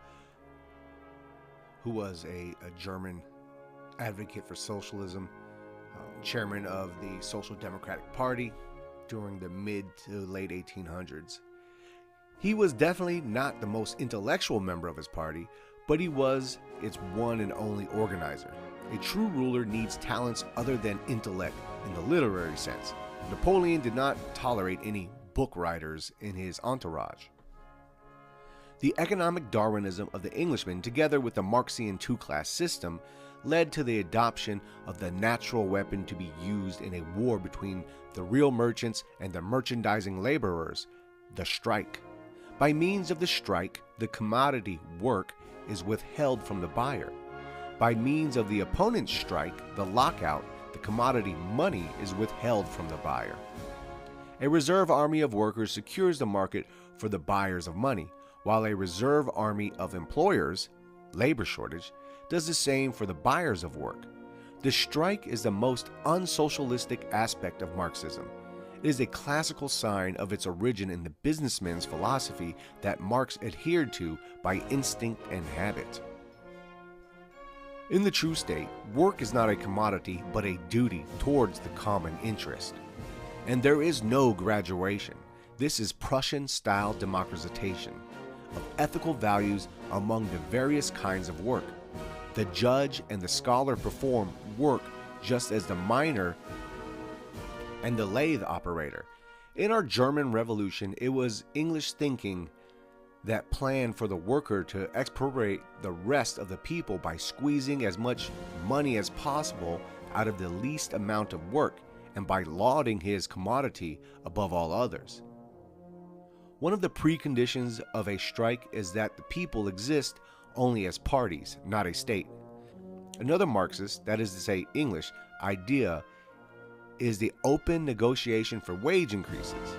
who was a German advocate for socialism, chairman of the Social Democratic Party during the mid to late 1800s. He was definitely not the most intellectual member of his party, but he was its one and only organizer. A true ruler needs talents other than intellect in the literary sense. Napoleon did not tolerate any book writers in his entourage. The economic Darwinism of the Englishman, together with the Marxian two-class system, led to the adoption of the natural weapon to be used in a war between the real merchants and the merchandising laborers, the strike. By means of the strike, the commodity work is withheld from the buyer. By means of the opponent's strike, the lockout, the commodity money is withheld from the buyer. A reserve army of workers secures the market for the buyers of money, while a reserve army of employers, labor shortage, does the same for the buyers of work. The strike is the most unsocialistic aspect of Marxism. It is a classical sign of its origin in the businessman's philosophy that Marx adhered to by instinct and habit. In the true state, work is not a commodity but a duty towards the common interest. And there is no graduation. This is Prussian-style democratization of ethical values among the various kinds of work. The judge and the scholar perform work just as the miner and the lathe operator. In our German Revolution, it was English thinking that planned for the worker to expropriate the rest of the people by squeezing as much money as possible out of the least amount of work and by lauding his commodity above all others. One of the preconditions of a strike is that the people exist only as parties, not a state. Another Marxist, that is to say English, idea is the open negotiation for wage increases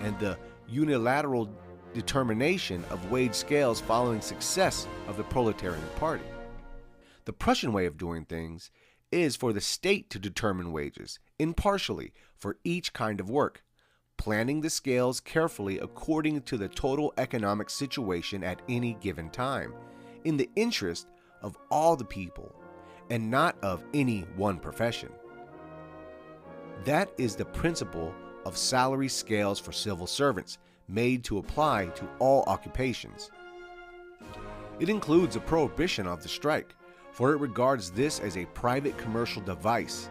and the unilateral determination of wage scales following success of the proletarian party. The Prussian way of doing things is for the state to determine wages, impartially, for each kind of work, planning the scales carefully according to the total economic situation at any given time, in the interest of all the people, and not of any one profession. That is the principle of salary scales for civil servants, made to apply to all occupations. It includes a prohibition of the strike, for it regards this as a private commercial device,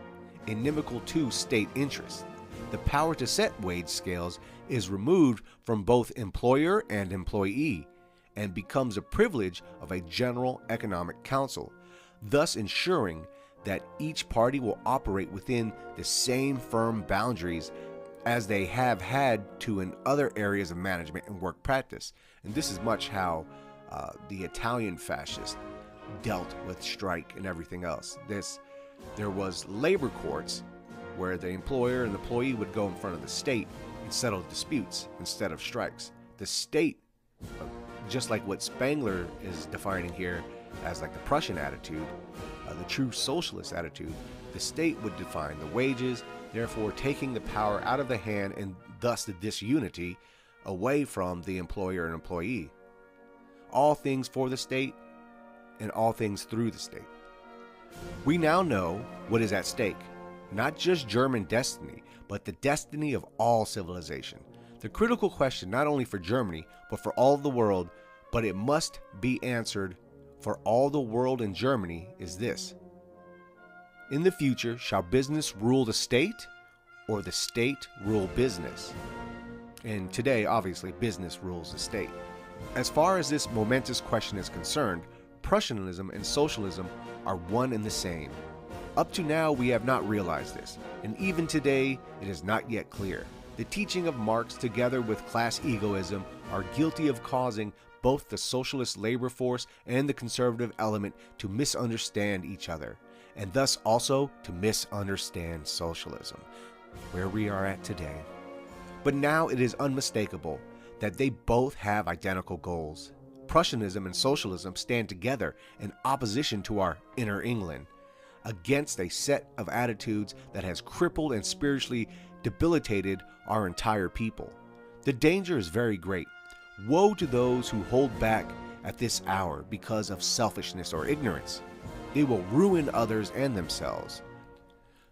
inimical to state interests. The power to set wage scales is removed from both employer and employee, and becomes a privilege of a general economic council, thus ensuring that each party will operate within the same firm boundaries as they have had to in other areas of management and work practice. And this is much how the Italian fascists dealt with strike and everything else. There was labor courts where the employer and the employee would go in front of the state and settle disputes instead of strikes. The state, just like what Spengler is defining here as like the Prussian attitude, the true socialist attitude, the state would define the wages, therefore taking the power out of the hand and thus the disunity away from the employer and employee. All things for the state and all things through the state. We now know what is at stake, not just German destiny, but the destiny of all civilization. The critical question, not only for Germany, but for all of the world, but it must be answered for all the world and Germany, is this: in the future, shall business rule the state or the state rule business? And today, obviously, business rules the state. As far as this momentous question is concerned, Prussianism and socialism are one and the same. Up to now, we have not realized this, and even today, it is not yet clear. The teaching of Marx, together with class egoism, are guilty of causing both the socialist labor force and the conservative element to misunderstand each other, and thus also to misunderstand socialism, where we are at today. But now it is unmistakable that they both have identical goals. Prussianism and socialism stand together in opposition to our inner England, against a set of attitudes that has crippled and spiritually debilitated our entire people. The danger is very great. Woe to those who hold back at this hour because of selfishness or ignorance. They will ruin others and themselves.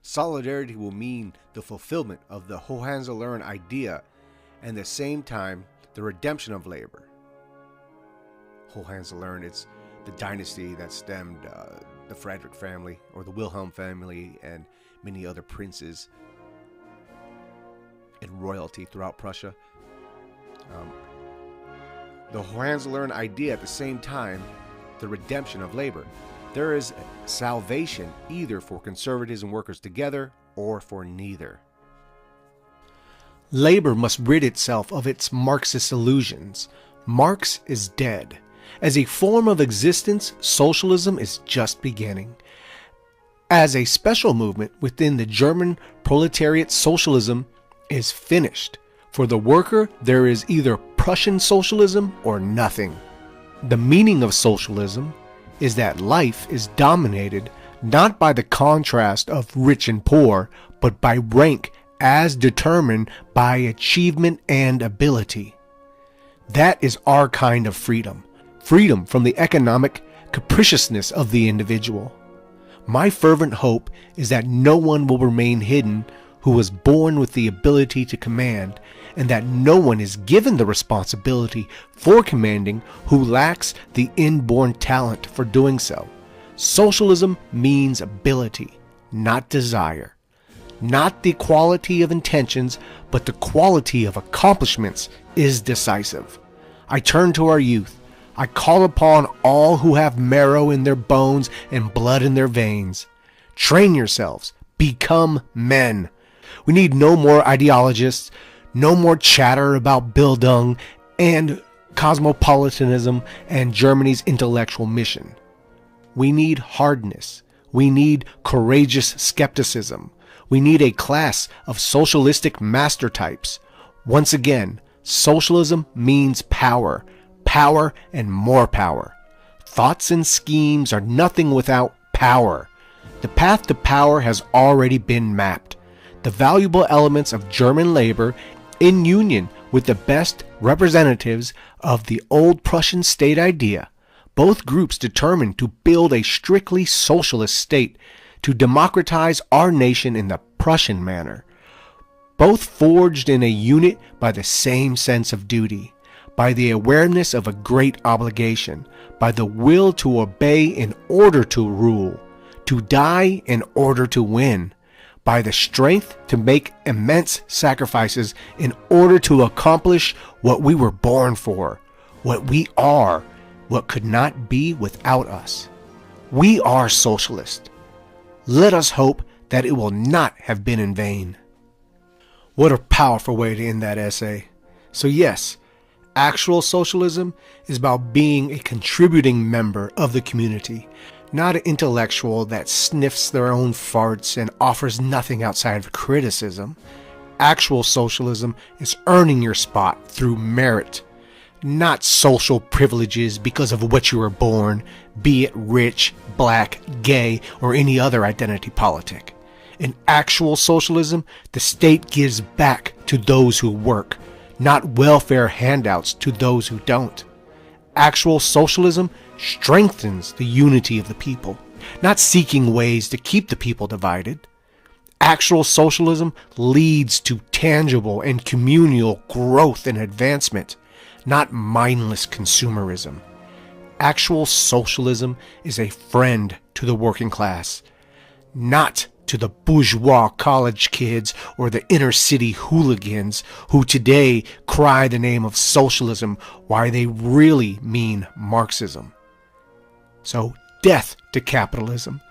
Solidarity will mean the fulfillment of the Hohenzollern idea and at the same time the redemption of labor. Hohenzollern, it's the dynasty that stemmed the Frederick family or the Wilhelm family and many other princes and royalty throughout Prussia. The Hohenzollern idea at the same time, the redemption of labor. There is salvation either for conservatives and workers together or for neither. Labor must rid itself of its Marxist illusions. Marx is dead. As a form of existence, socialism is just beginning. As a special movement within the German proletariat, socialism is finished. For the worker, there is either Prussian socialism or nothing. The meaning of socialism is that life is dominated not by the contrast of rich and poor, but by rank as determined by achievement and ability. That is our kind of freedom. Freedom from the economic capriciousness of the individual. My fervent hope is that no one will remain hidden who was born with the ability to command, and that no one is given the responsibility for commanding who lacks the inborn talent for doing so. Socialism means ability, not desire. Not the quality of intentions, but the quality of accomplishments is decisive. I turn to our youth. I call upon all who have marrow in their bones and blood in their veins. Train yourselves. Become men. We need no more ideologists, no more chatter about Bildung and cosmopolitanism and Germany's intellectual mission. We need hardness. We need courageous skepticism. We need a class of socialistic master types. Once again, socialism means power. Power and more power. Thoughts and schemes are nothing without power. The path to power has already been mapped. The valuable elements of German labor, in union with the best representatives of the old Prussian state idea, both groups determined to build a strictly socialist state, to democratize our nation in the Prussian manner. Both forged in a unit by the same sense of duty, by the awareness of a great obligation, by the will to obey in order to rule, to die in order to win, by the strength to make immense sacrifices in order to accomplish what we were born for, what we are, what could not be without us. We are socialist. Let us hope that it will not have been in vain. What a powerful way to end that essay. So yes, actual socialism is about being a contributing member of the community, not an intellectual that sniffs their own farts and offers nothing outside of criticism. Actual socialism is earning your spot through merit, not social privileges because of what you were born, be it rich, black, gay, or any other identity politic. In actual socialism, the state gives back to those who work, not welfare handouts to those who don't. Actual socialism strengthens the unity of the people, not seeking ways to keep the people divided. Actual socialism leads to tangible and communal growth and advancement, not mindless consumerism. Actual socialism is a friend to the working class, not to the bourgeois college kids or the inner city hooligans who today cry the name of socialism while they really mean Marxism. So death to capitalism,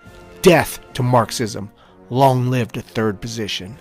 death to Marxism, long live the third position.